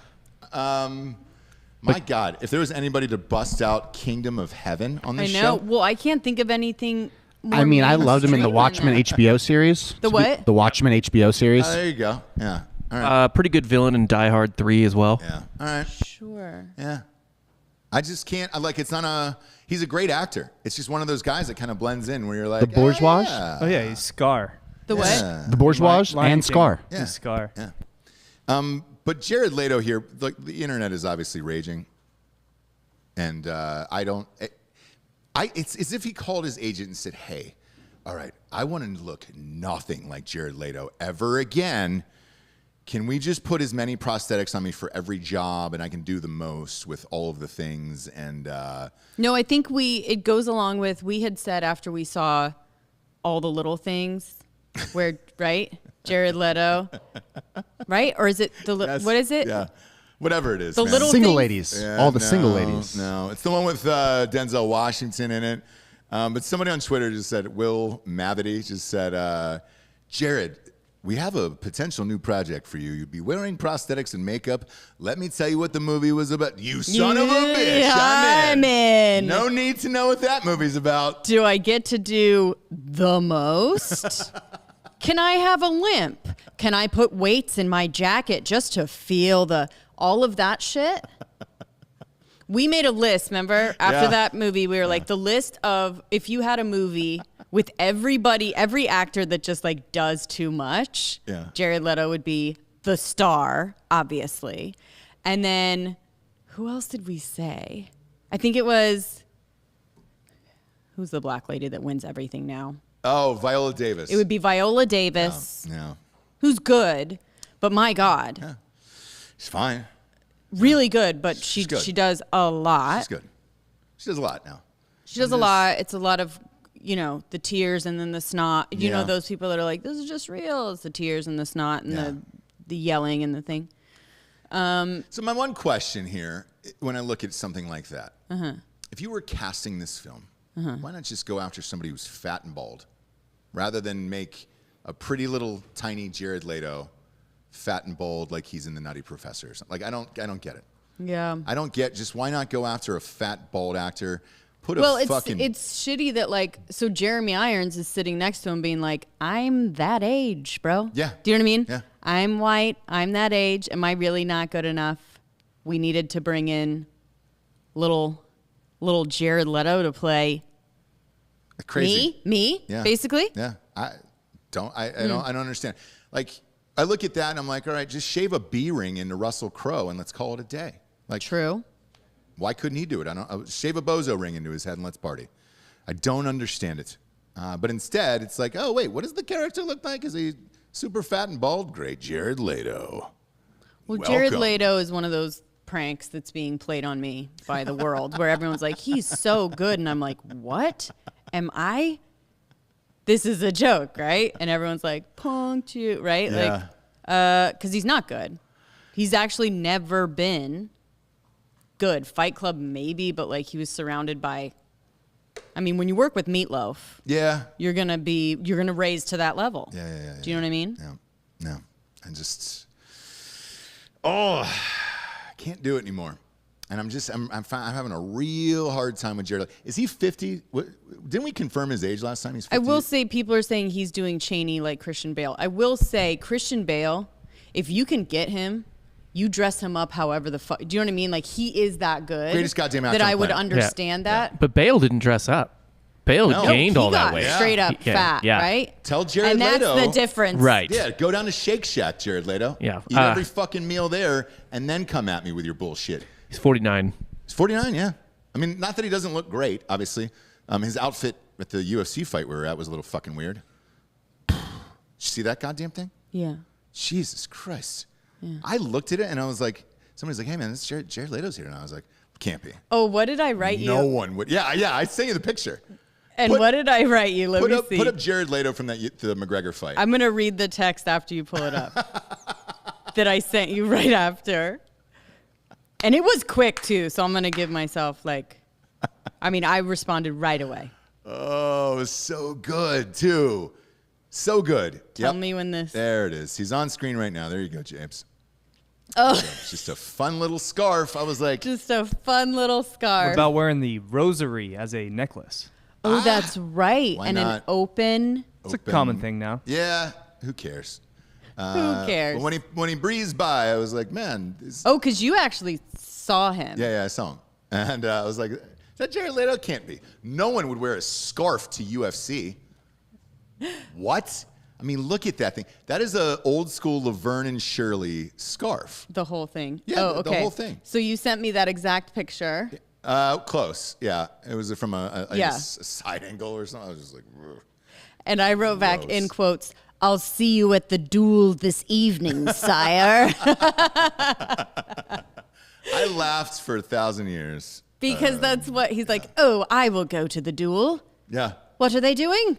[SPEAKER 1] My God, if there was anybody to bust out Kingdom of Heaven on
[SPEAKER 2] I
[SPEAKER 1] this
[SPEAKER 2] know.
[SPEAKER 1] show,
[SPEAKER 2] Well, I can't think of anything more
[SPEAKER 5] I mean, I loved him in the
[SPEAKER 2] mainstream
[SPEAKER 5] Watchmen
[SPEAKER 2] than that.
[SPEAKER 5] HBO series.
[SPEAKER 2] The what?
[SPEAKER 5] The Watchmen HBO series.
[SPEAKER 1] there you go. Yeah. All right.
[SPEAKER 3] Pretty good villain in Die Hard 3 as well.
[SPEAKER 1] Yeah. All right.
[SPEAKER 2] Sure.
[SPEAKER 1] Yeah. I just can't. It's not a. He's a great actor. It's just one of those guys that kind of blends in where you're like,
[SPEAKER 5] The bourgeois?
[SPEAKER 1] Yeah.
[SPEAKER 4] Oh yeah, he's Scar.
[SPEAKER 2] The what?
[SPEAKER 1] Yeah.
[SPEAKER 5] The Bourgeois
[SPEAKER 4] Lion
[SPEAKER 5] and
[SPEAKER 4] King.
[SPEAKER 5] Scar.
[SPEAKER 1] Yeah.
[SPEAKER 4] He's Scar.
[SPEAKER 1] Yeah. But Jared Leto here, like, the internet is obviously raging, and it's as if he called his agent and said, "Hey, all right, I want to look nothing like Jared Leto ever again. Can we just put as many prosthetics on me for every job, and I can do the most with all of the things?" And
[SPEAKER 2] No, I think it goes along with, we had said after we saw All the Little Things, where, right? Jared Leto, right? Or is it what is it?
[SPEAKER 1] Yeah, whatever it is.
[SPEAKER 2] The
[SPEAKER 1] man.
[SPEAKER 2] little
[SPEAKER 5] Single
[SPEAKER 2] things-
[SPEAKER 5] ladies.
[SPEAKER 1] Yeah,
[SPEAKER 5] All the
[SPEAKER 1] no,
[SPEAKER 5] single ladies.
[SPEAKER 1] No, it's the one with Denzel Washington in it. But somebody on Twitter just said, Will Mavity just said, Jared, we have a potential new project for you. You'd be wearing prosthetics and makeup. Let me tell you what the movie was about. You son of a bitch.
[SPEAKER 2] I'm in.
[SPEAKER 1] No need to know what that movie's about.
[SPEAKER 2] Do I get to do the most? Can I have a limp? Can I put weights in my jacket just to feel all of that shit? We made a list, remember? After
[SPEAKER 1] Yeah.
[SPEAKER 2] that movie, we were like, the list of, if you had a movie with everybody, every actor that just like does too much,
[SPEAKER 1] Yeah.
[SPEAKER 2] Jared Leto would be the star, obviously. And then, who else did we say? I think it was, who's the black lady that wins everything now?
[SPEAKER 1] Oh, Viola Davis.
[SPEAKER 2] It would be Viola Davis,
[SPEAKER 1] Yeah.
[SPEAKER 2] who's good, but my God,
[SPEAKER 1] She's fine.
[SPEAKER 2] really good. But she
[SPEAKER 1] She's good.
[SPEAKER 2] does a lot.
[SPEAKER 1] She's good. She does a lot now.
[SPEAKER 2] She does a lot. It's a lot of the tears and then the snot. You
[SPEAKER 1] Yeah.
[SPEAKER 2] know, those people that are like, this is just real. It's the tears and the snot and the yelling and the thing.
[SPEAKER 1] So my one question here, when I look at something like that, if you were casting this film, why not just go after somebody who's fat and bald, rather than make a pretty little tiny Jared Leto fat and bald like he's in The Nutty Professor or something? Like I don't get it.
[SPEAKER 2] Yeah.
[SPEAKER 1] I don't get just why not go after a fat bald actor? Put
[SPEAKER 2] Well,
[SPEAKER 1] a fucking
[SPEAKER 2] it's shitty that so Jeremy Irons is sitting next to him being like, I'm that age, bro.
[SPEAKER 1] Yeah.
[SPEAKER 2] Do you know what I mean?
[SPEAKER 1] Yeah.
[SPEAKER 2] I'm white. I'm that age. Am I really not good enough? We needed to bring in little Jared Leto to play
[SPEAKER 1] crazy.
[SPEAKER 2] me,
[SPEAKER 1] Yeah.
[SPEAKER 2] basically.
[SPEAKER 1] Yeah. I don't understand. Like I look at that and I'm like, all right, just shave a B ring into Russell Crowe and let's call it a day. Like
[SPEAKER 2] True.
[SPEAKER 1] why couldn't he do it? Shave a bozo ring into his head and let's party. I don't understand it. But instead, it's like, oh, wait, what does the character look like? Is he super fat and bald? Great, Jared Leto.
[SPEAKER 2] Well, Jared
[SPEAKER 1] Welcome.
[SPEAKER 2] Leto is one of those pranks that's being played on me by the world where everyone's like, he's so good. And I'm like, what? Am I? This is a joke, right? And everyone's like, punked you, right?
[SPEAKER 1] Yeah.
[SPEAKER 2] Like, because he's not good. He's actually never been good. Fight Club, maybe, but like he was surrounded by, I mean, when you work with Meatloaf,
[SPEAKER 1] Yeah.
[SPEAKER 2] you're going to raise to that level.
[SPEAKER 1] Yeah.
[SPEAKER 2] Do you know what I mean?
[SPEAKER 1] Yeah. No. I can't do it anymore. And I'm having a real hard time with Jared. Is he 50? Didn't we confirm his age last time? He's 50.
[SPEAKER 2] I will say people are saying he's doing Cheney like Christian Bale. I will say Christian Bale, if you can get him, you dress him up however the fuck. Do you know what I mean? Like he is that good.
[SPEAKER 1] Greatest goddamn actor
[SPEAKER 2] that
[SPEAKER 1] on
[SPEAKER 2] I
[SPEAKER 1] the
[SPEAKER 2] would
[SPEAKER 1] planet.
[SPEAKER 2] understand that.
[SPEAKER 3] But Bale didn't dress up. Bale
[SPEAKER 1] No.
[SPEAKER 3] gained
[SPEAKER 2] he
[SPEAKER 3] all that
[SPEAKER 2] got
[SPEAKER 3] weight.
[SPEAKER 2] straight up
[SPEAKER 3] Yeah,
[SPEAKER 2] fat,
[SPEAKER 3] yeah.
[SPEAKER 2] right?
[SPEAKER 1] Tell Jared
[SPEAKER 2] and that's
[SPEAKER 1] Leto.
[SPEAKER 2] the difference.
[SPEAKER 3] Right.
[SPEAKER 1] Yeah, go down to Shake Shack, Jared Leto.
[SPEAKER 3] Yeah.
[SPEAKER 1] Eat every fucking meal there and then come at me with your bullshit.
[SPEAKER 3] He's 49.
[SPEAKER 1] He's 49, yeah. I mean, not that he doesn't look great, obviously. His outfit at the UFC fight we were at was a little fucking weird. Did you see that goddamn thing?
[SPEAKER 2] Yeah.
[SPEAKER 1] Jesus Christ.
[SPEAKER 2] Yeah.
[SPEAKER 1] I looked at it and I was like, somebody's like, hey man, this Jared Leto's here. And I was like, can't be.
[SPEAKER 2] Oh, what did I write you?
[SPEAKER 1] No one would. Yeah, I sent you the picture.
[SPEAKER 2] And what did I write you? Let me see.
[SPEAKER 1] Put up Jared Leto from the McGregor fight.
[SPEAKER 2] I'm going to read the text after you pull it up that I sent you right after. And it was quick, too, so I'm going to give myself, I responded right away.
[SPEAKER 1] Oh, it was so good, too. So good.
[SPEAKER 2] Tell me when this...
[SPEAKER 1] There it is. He's on screen right now. There you go, James.
[SPEAKER 2] Oh,
[SPEAKER 1] It's just a fun little scarf. I was like,
[SPEAKER 2] just a fun little scarf.
[SPEAKER 4] What about wearing the rosary as a necklace?
[SPEAKER 2] Oh, that's right.
[SPEAKER 1] Why
[SPEAKER 2] And an
[SPEAKER 1] not?
[SPEAKER 2] open...
[SPEAKER 4] It's a
[SPEAKER 1] Open.
[SPEAKER 4] common thing now.
[SPEAKER 1] yeah, who cares?
[SPEAKER 2] Who cares?
[SPEAKER 1] But when he breezed by, I was like, man.
[SPEAKER 2] Oh, because you actually saw him.
[SPEAKER 1] Yeah, I saw him. And I was like, is that Jared Leto? Can't be. No one would wear a scarf to UFC. What? I mean, look at that thing. That is a old school Laverne and Shirley scarf.
[SPEAKER 2] The whole thing.
[SPEAKER 1] Yeah,
[SPEAKER 2] oh,
[SPEAKER 1] the
[SPEAKER 2] okay.
[SPEAKER 1] whole thing.
[SPEAKER 2] So you sent me that exact picture.
[SPEAKER 1] Close. Yeah. It was from a
[SPEAKER 2] Yeah.
[SPEAKER 1] side angle or something. I was just like, ugh.
[SPEAKER 2] And I wrote back
[SPEAKER 1] Gross.
[SPEAKER 2] in quotes, I'll see you at the duel this evening, sire.
[SPEAKER 1] I laughed for 1,000 years.
[SPEAKER 2] Because that's what he's like, oh, I will go to the duel.
[SPEAKER 1] Yeah.
[SPEAKER 2] What are they doing?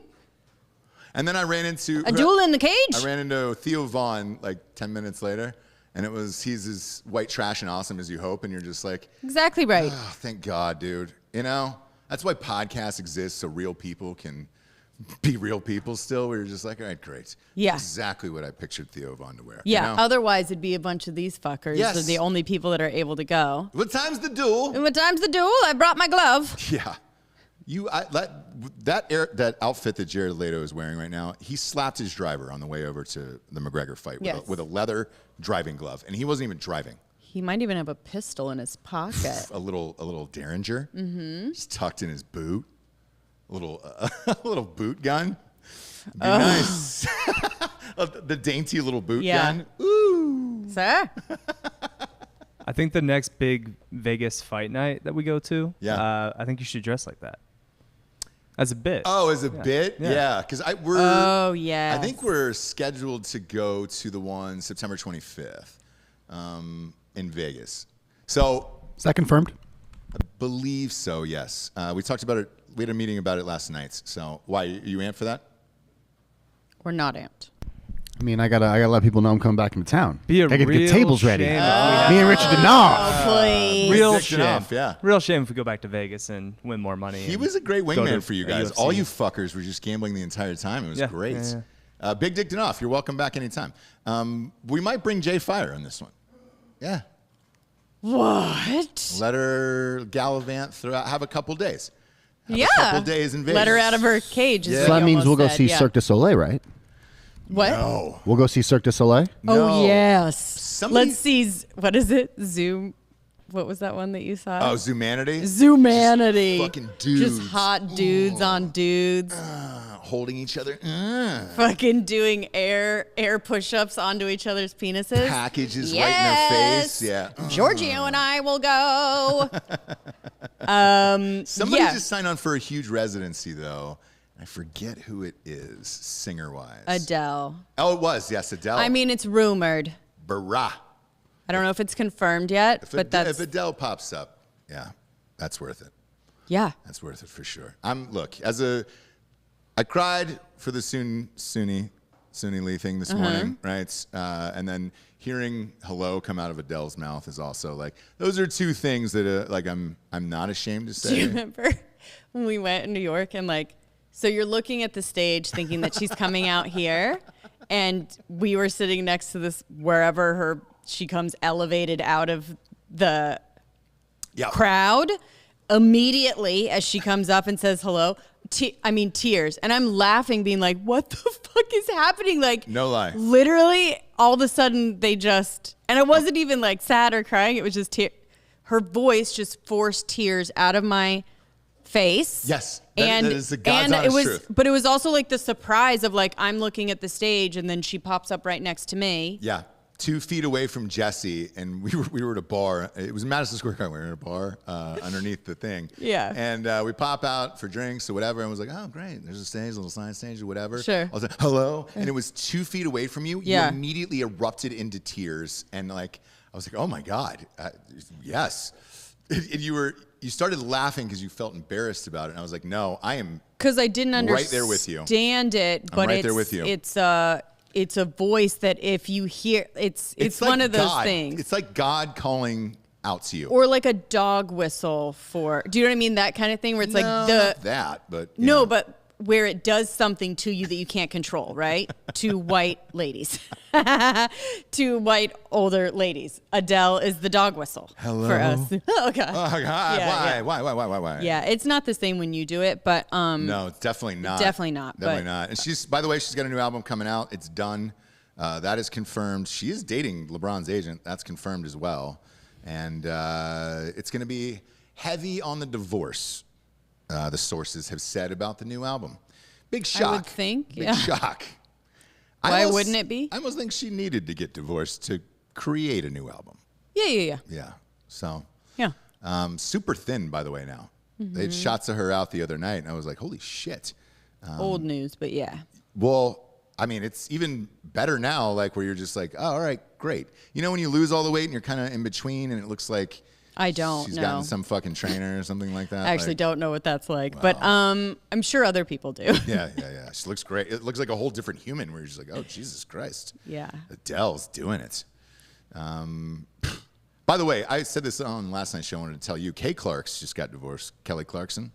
[SPEAKER 1] And then I ran into
[SPEAKER 2] A duel in the cage?
[SPEAKER 1] I ran into Theo Vaughn like 10 minutes later, and he's as white trash and awesome as you hope, and you're just like,
[SPEAKER 2] Exactly right.
[SPEAKER 1] oh, thank God, dude. You know, that's why podcasts exist, so real people can be real people still. We were just like, all right, great.
[SPEAKER 2] Yeah.
[SPEAKER 1] Exactly what I pictured Theo Vaughn to wear.
[SPEAKER 2] Yeah,
[SPEAKER 1] You know?
[SPEAKER 2] otherwise it'd be a bunch of these fuckers.
[SPEAKER 1] Yes.
[SPEAKER 2] They're the only people that are able to go.
[SPEAKER 1] What time's the duel?
[SPEAKER 2] And what time's the duel? I brought my glove.
[SPEAKER 1] Yeah. That outfit that Jared Leto is wearing right now, he slapped his driver on the way over to the McGregor fight with a leather driving glove, and he wasn't even driving.
[SPEAKER 2] He might even have a pistol in his pocket.
[SPEAKER 1] A little Derringer, just tucked in his boot, a little boot gun. Be nice. The dainty little boot
[SPEAKER 2] Yeah.
[SPEAKER 1] gun. Ooh.
[SPEAKER 2] Sir?
[SPEAKER 4] I think the next big Vegas fight night that we go to,
[SPEAKER 1] Yeah.
[SPEAKER 4] I think you should dress like that. As a bit.
[SPEAKER 1] Oh, as a bit?
[SPEAKER 4] Yeah.
[SPEAKER 1] Yeah, because
[SPEAKER 2] Oh, yeah.
[SPEAKER 1] I think we're scheduled to go to the one September 25th in Vegas. So
[SPEAKER 5] Is that confirmed?
[SPEAKER 1] I believe so, yes. We talked about it We had a meeting about it last night. So why you amped for that?
[SPEAKER 2] We're not amped.
[SPEAKER 5] I mean, I gotta let people know I'm coming back into town.
[SPEAKER 4] Be a
[SPEAKER 5] I gotta
[SPEAKER 4] real
[SPEAKER 5] get tables ready.
[SPEAKER 4] shame
[SPEAKER 5] Me
[SPEAKER 4] if we
[SPEAKER 5] and Richard Denoff.
[SPEAKER 2] Oh, please.
[SPEAKER 4] Real
[SPEAKER 1] Dick
[SPEAKER 4] shame.
[SPEAKER 1] Denoff, yeah.
[SPEAKER 4] Real shame if we go back to Vegas and win more money.
[SPEAKER 1] He
[SPEAKER 4] and
[SPEAKER 1] was a great
[SPEAKER 4] go to
[SPEAKER 1] wingman for you guys.
[SPEAKER 4] UFC.
[SPEAKER 1] All you fuckers were just gambling the entire time. It was great. Big Dick Denoff, you're welcome back anytime. We might bring Jay Fire on this one. Yeah.
[SPEAKER 2] What?
[SPEAKER 1] Let her gallivant throughout. Have a couple days. Have
[SPEAKER 2] Yeah.
[SPEAKER 1] a couple days in Vegas.
[SPEAKER 2] Let her out of her cage.
[SPEAKER 1] Yeah.
[SPEAKER 2] Is
[SPEAKER 5] So
[SPEAKER 2] what
[SPEAKER 5] that
[SPEAKER 2] you
[SPEAKER 5] means we'll
[SPEAKER 2] almost
[SPEAKER 5] go
[SPEAKER 2] said,
[SPEAKER 5] see
[SPEAKER 2] yeah.
[SPEAKER 5] Cirque du Soleil, right?
[SPEAKER 2] What?
[SPEAKER 1] No.
[SPEAKER 5] We'll go see Cirque du Soleil.
[SPEAKER 1] No.
[SPEAKER 2] Oh, yes.
[SPEAKER 1] Somebody-
[SPEAKER 2] Let's see. What is it? Zoom. What was that one that you saw?
[SPEAKER 1] Oh, Zoomanity?
[SPEAKER 2] Zoomanity.
[SPEAKER 1] Just fucking dudes.
[SPEAKER 2] Just hot dudes on dudes.
[SPEAKER 1] Holding each other.
[SPEAKER 2] Fucking doing air push-ups onto each other's penises.
[SPEAKER 1] Packages right in their face. Yeah.
[SPEAKER 2] Giorgio and I will go.
[SPEAKER 1] Somebody
[SPEAKER 2] yeah.
[SPEAKER 1] just signed on for a huge residency, though. I forget who it is, singer-wise.
[SPEAKER 2] Adele.
[SPEAKER 1] Oh, it was. Yes, Adele.
[SPEAKER 2] I mean, it's rumored.
[SPEAKER 1] Barra.
[SPEAKER 2] I don't know if it's confirmed yet, but
[SPEAKER 1] If Adele pops up, yeah, that's worth it.
[SPEAKER 2] yeah.
[SPEAKER 1] That's worth it for sure. I cried for the Suni Lee thing this morning, right? And then hearing "Hello" come out of Adele's mouth is also like, those are two things that like I'm not ashamed to
[SPEAKER 2] Do you
[SPEAKER 1] say.
[SPEAKER 2] remember when we went in New York and like, so you're looking at the stage thinking that she's coming out here, and we were sitting next to this wherever she comes elevated out of the
[SPEAKER 1] Yeah.
[SPEAKER 2] crowd. Immediately as she comes up and says hello, tears. And I'm laughing, being like, what the fuck is happening? Like,
[SPEAKER 1] No lie.
[SPEAKER 2] literally all of a sudden and it wasn't even like sad or crying. It was just her voice just forced tears out of my face.
[SPEAKER 1] Yes, that is the God's
[SPEAKER 2] and it
[SPEAKER 1] honest
[SPEAKER 2] was,
[SPEAKER 1] truth.
[SPEAKER 2] but it was also like the surprise of like, I'm looking at the stage and then she pops up right next to me.
[SPEAKER 1] Yeah. 2 feet away from Jesse, and we were at a bar. It was Madison Square Garden. We were at a bar underneath the thing.
[SPEAKER 2] Yeah.
[SPEAKER 1] And we pop out for drinks or whatever, and was like, oh, great. There's a stage, a little sign stage or whatever.
[SPEAKER 2] Sure.
[SPEAKER 1] I was like, hello. And it was 2 feet away from you.
[SPEAKER 2] Yeah.
[SPEAKER 1] You immediately erupted into tears. And like, I was like, oh my God. Yes. And you started laughing because you felt embarrassed about it. And I was like, no, I am
[SPEAKER 2] Because I didn't understand
[SPEAKER 1] right there with you.
[SPEAKER 2] It, but
[SPEAKER 1] right there with you.
[SPEAKER 2] It's a voice that if you hear, it's
[SPEAKER 1] like
[SPEAKER 2] one of those
[SPEAKER 1] God.
[SPEAKER 2] things.
[SPEAKER 1] It's like God calling out to you.
[SPEAKER 2] Or like a dog whistle do you know what I mean? That kind of thing where it's like
[SPEAKER 1] No, not that, but you
[SPEAKER 2] no,
[SPEAKER 1] know.
[SPEAKER 2] but where it does something to you that you can't control, right? To white ladies, to white older ladies. Adele is the dog whistle for us. Oh God.
[SPEAKER 1] Oh, God.
[SPEAKER 2] Yeah,
[SPEAKER 1] Why?
[SPEAKER 2] Yeah, it's not the same when you do it, but
[SPEAKER 1] No, it's definitely not.
[SPEAKER 2] Definitely not,
[SPEAKER 1] Definitely
[SPEAKER 2] but-
[SPEAKER 1] not. And by the way, she's got a new album coming out. It's done. That is confirmed. She is dating LeBron's agent. That's confirmed as well. And it's going to be heavy on the divorce. The sources have said about the new album. Big shock.
[SPEAKER 2] would think,
[SPEAKER 1] Big
[SPEAKER 2] yeah.
[SPEAKER 1] shock.
[SPEAKER 2] Why wouldn't it be?
[SPEAKER 1] I almost think she needed to get divorced to create a new album.
[SPEAKER 2] yeah.
[SPEAKER 1] Yeah. So.
[SPEAKER 2] Yeah.
[SPEAKER 1] Super thin, by the way, now. They had shots of her out the other night, and I was like, holy shit.
[SPEAKER 2] Old news, but yeah.
[SPEAKER 1] Well, I mean, it's even better now, like where you're just like, oh, all right, great. You know when you lose all the weight and you're kind of in between and it looks like
[SPEAKER 2] I don't
[SPEAKER 1] she's
[SPEAKER 2] know.
[SPEAKER 1] gotten some fucking trainer or something like that?
[SPEAKER 2] I actually
[SPEAKER 1] like,
[SPEAKER 2] don't know what that's like, but I'm sure other people do.
[SPEAKER 1] Yeah. She looks great. It looks like a whole different human where you're just like, oh, Jesus Christ.
[SPEAKER 2] Yeah.
[SPEAKER 1] Adele's doing it. By the way, I said this on last night's show. I wanted to tell you, Kay Clark's just got divorced. Kelly Clarkson.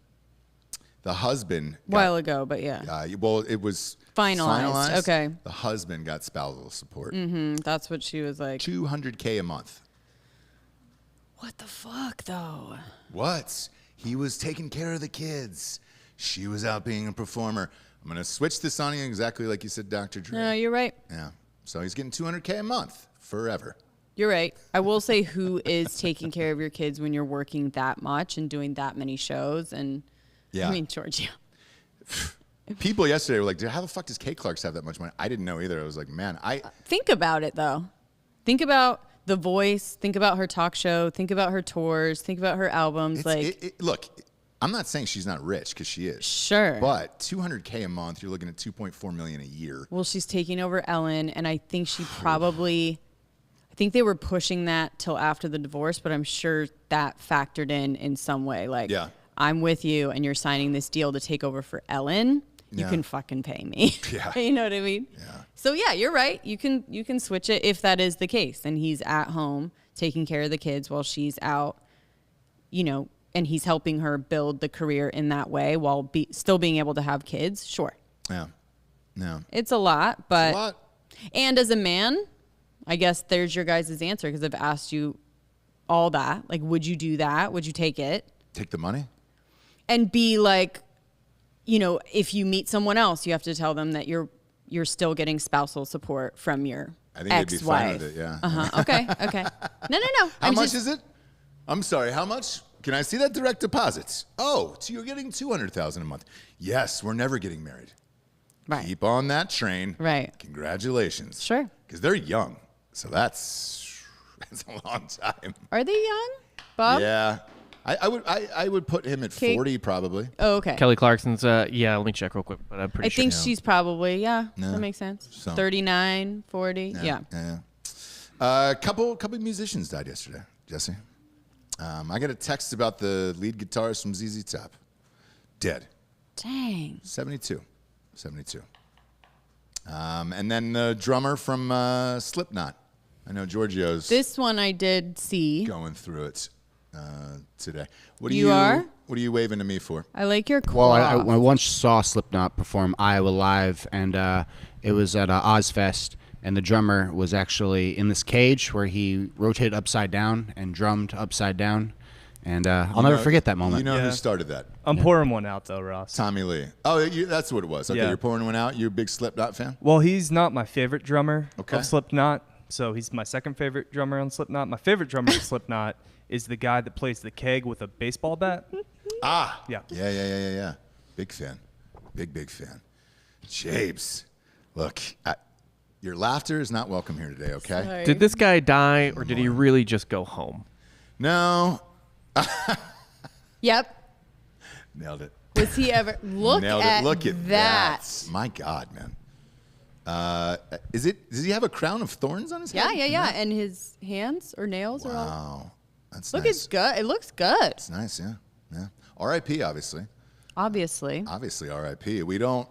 [SPEAKER 1] The husband.
[SPEAKER 2] While ago, but yeah.
[SPEAKER 1] Well, it was
[SPEAKER 2] Finalized, okay.
[SPEAKER 1] The husband got spousal support.
[SPEAKER 2] That's what she was like.
[SPEAKER 1] $200K a month.
[SPEAKER 2] What the fuck, though?
[SPEAKER 1] What? He was taking care of the kids. She was out being a performer. I'm going to switch this on you exactly like you said, Dr. Dre.
[SPEAKER 2] No, you're right.
[SPEAKER 1] Yeah. So he's getting $200K a month forever.
[SPEAKER 2] You're right. I will say, who is taking care of your kids when you're working that much and doing that many shows? And
[SPEAKER 1] Yeah.
[SPEAKER 2] I mean, Georgia.
[SPEAKER 1] People yesterday were like, dude, how the fuck does Kay Clark's have that much money? I didn't know either. I was like, man,
[SPEAKER 2] Think about it, though. Think about The Voice. Think about her talk show. Think about her tours. Think about her albums.
[SPEAKER 1] Look, I'm not saying she's not rich because she is.
[SPEAKER 2] Sure.
[SPEAKER 1] But $200K a month, you're looking at $2.4 million a year.
[SPEAKER 2] Well, she's taking over Ellen, and I think she probably, I think they were pushing that till after the divorce, but I'm sure that factored in some way. Like,
[SPEAKER 1] Yeah.
[SPEAKER 2] I'm with you and you're signing this deal to take over for Ellen, you
[SPEAKER 1] Yeah.
[SPEAKER 2] can fucking pay me.
[SPEAKER 1] Yeah.
[SPEAKER 2] You know what I mean?
[SPEAKER 1] Yeah.
[SPEAKER 2] So yeah, you're right. You can switch it if that is the case. And he's at home taking care of the kids while she's out, and he's helping her build the career in that way while still being able to have kids. Sure.
[SPEAKER 1] Yeah. No.
[SPEAKER 2] It's a lot, but
[SPEAKER 1] A lot.
[SPEAKER 2] and as a man, I guess there's your guys' answer because I've asked you all that. Like, would you do that? Would you take it?
[SPEAKER 1] Take the money?
[SPEAKER 2] And be like, if you meet someone else, you have to tell them that you're still getting spousal support from your
[SPEAKER 1] I think they'd be fine
[SPEAKER 2] ex-wife.
[SPEAKER 1] with it, yeah.
[SPEAKER 2] Okay. No.
[SPEAKER 1] How much is it? I'm sorry, how much? Can I see that direct deposits? Oh, so you're getting $200,000 a month. Yes, we're never getting married.
[SPEAKER 2] Right.
[SPEAKER 1] Keep on that train.
[SPEAKER 2] Right.
[SPEAKER 1] Congratulations.
[SPEAKER 2] Sure.
[SPEAKER 1] Because they're young, so that's a long time.
[SPEAKER 2] Are they young, Bob?
[SPEAKER 1] Yeah. I would put him at
[SPEAKER 2] Kate?
[SPEAKER 1] 40 probably.
[SPEAKER 2] Oh, okay.
[SPEAKER 3] Kelly Clarkson's. Yeah, let me check real quick, but I'm pretty
[SPEAKER 2] I
[SPEAKER 3] sure.
[SPEAKER 2] think she's probably, that makes sense.
[SPEAKER 1] So-
[SPEAKER 2] 39, 40, yeah.
[SPEAKER 1] A couple musicians died yesterday, Jesse. I got a text about the lead guitarist from ZZ Top. Dead.
[SPEAKER 2] Dang.
[SPEAKER 1] 72. And then the drummer from Slipknot. I know Giorgio's
[SPEAKER 2] This one I did see.
[SPEAKER 1] going through it today. What
[SPEAKER 2] You are?
[SPEAKER 1] What are you waving to me for?
[SPEAKER 2] I like your
[SPEAKER 5] Well, I
[SPEAKER 2] cloth.
[SPEAKER 5] once saw Slipknot perform Iowa Live, and it was at Ozfest, and the drummer was actually in this cage where he rotated upside down and drummed upside down, and I'll never forget that moment.
[SPEAKER 1] You know
[SPEAKER 4] Yeah.
[SPEAKER 1] who started that?
[SPEAKER 4] I'm pouring one out though, Ross.
[SPEAKER 1] Tommy Lee. Oh, that's what it was. Okay,
[SPEAKER 4] Yeah.
[SPEAKER 1] you're pouring one out. You're a big Slipknot fan?
[SPEAKER 4] Well, he's not my favorite drummer
[SPEAKER 1] Okay.
[SPEAKER 4] of Slipknot, so he's my second favorite drummer on Slipknot. My favorite drummer of Slipknot is the guy that plays the keg with a baseball bat.
[SPEAKER 1] Ah.
[SPEAKER 4] Yeah.
[SPEAKER 1] Yeah. Big fan. Big fan. Japes, look, your laughter is not welcome here today, okay?
[SPEAKER 2] Sorry.
[SPEAKER 3] Did this guy die, or did he really just go home?
[SPEAKER 1] No.
[SPEAKER 2] Yep.
[SPEAKER 1] Nailed it.
[SPEAKER 2] Was he ever? Look
[SPEAKER 1] Nailed
[SPEAKER 2] at
[SPEAKER 1] it. Look at that. My God, man. Does he have a crown of thorns on his head?
[SPEAKER 2] Yeah. And his hands or nails are all.
[SPEAKER 1] Wow. That's
[SPEAKER 2] Look,
[SPEAKER 1] nice.
[SPEAKER 2] it's good. It looks good.
[SPEAKER 1] It's nice, yeah. R.I.P. obviously.
[SPEAKER 2] Obviously.
[SPEAKER 1] Obviously R.I.P. We don't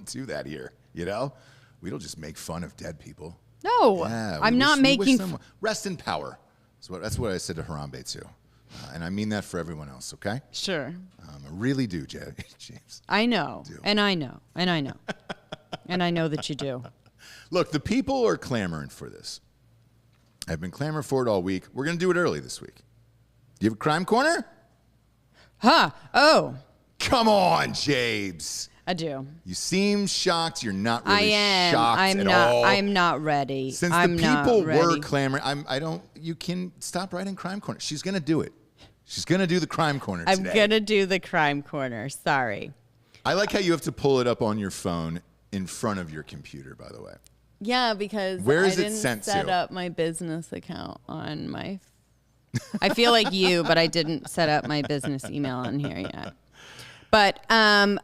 [SPEAKER 1] do that here, We don't just make fun of dead people.
[SPEAKER 2] No,
[SPEAKER 1] Yeah,
[SPEAKER 2] I'm not
[SPEAKER 1] we wish
[SPEAKER 2] making.
[SPEAKER 1] them rest in power. That's what I said to Harambe too, and I mean that for everyone else. Okay,
[SPEAKER 2] Sure.
[SPEAKER 1] I really do, James.
[SPEAKER 2] I know,
[SPEAKER 1] Do.
[SPEAKER 2] and I know, and I know, and I know that you do.
[SPEAKER 1] Look, the people are clamoring for this. I've been clamoring for it all week. We're gonna do it early this week. Do you have a crime corner?
[SPEAKER 2] Huh? Oh,
[SPEAKER 1] Come on, James.
[SPEAKER 2] I do.
[SPEAKER 1] You seem shocked. You're not
[SPEAKER 2] I
[SPEAKER 1] really
[SPEAKER 2] am.
[SPEAKER 1] shocked
[SPEAKER 2] I'm
[SPEAKER 1] at
[SPEAKER 2] not.
[SPEAKER 1] all.
[SPEAKER 2] I'm not ready.
[SPEAKER 1] Since
[SPEAKER 2] I'm
[SPEAKER 1] the
[SPEAKER 2] not
[SPEAKER 1] people were
[SPEAKER 2] ready.
[SPEAKER 1] clamoring, you can stop writing crime corner. She's gonna do it. She's gonna do the crime corner
[SPEAKER 2] I'm
[SPEAKER 1] today.
[SPEAKER 2] gonna do the crime corner. Sorry.
[SPEAKER 1] I like how you have to pull it up on your phone in front of your computer, by the way.
[SPEAKER 2] Yeah, because
[SPEAKER 1] Where is
[SPEAKER 2] I
[SPEAKER 1] it
[SPEAKER 2] didn't
[SPEAKER 1] sent
[SPEAKER 2] set
[SPEAKER 1] to?
[SPEAKER 2] up my business account on my. I feel like you, but I didn't set up my business email on here yet. But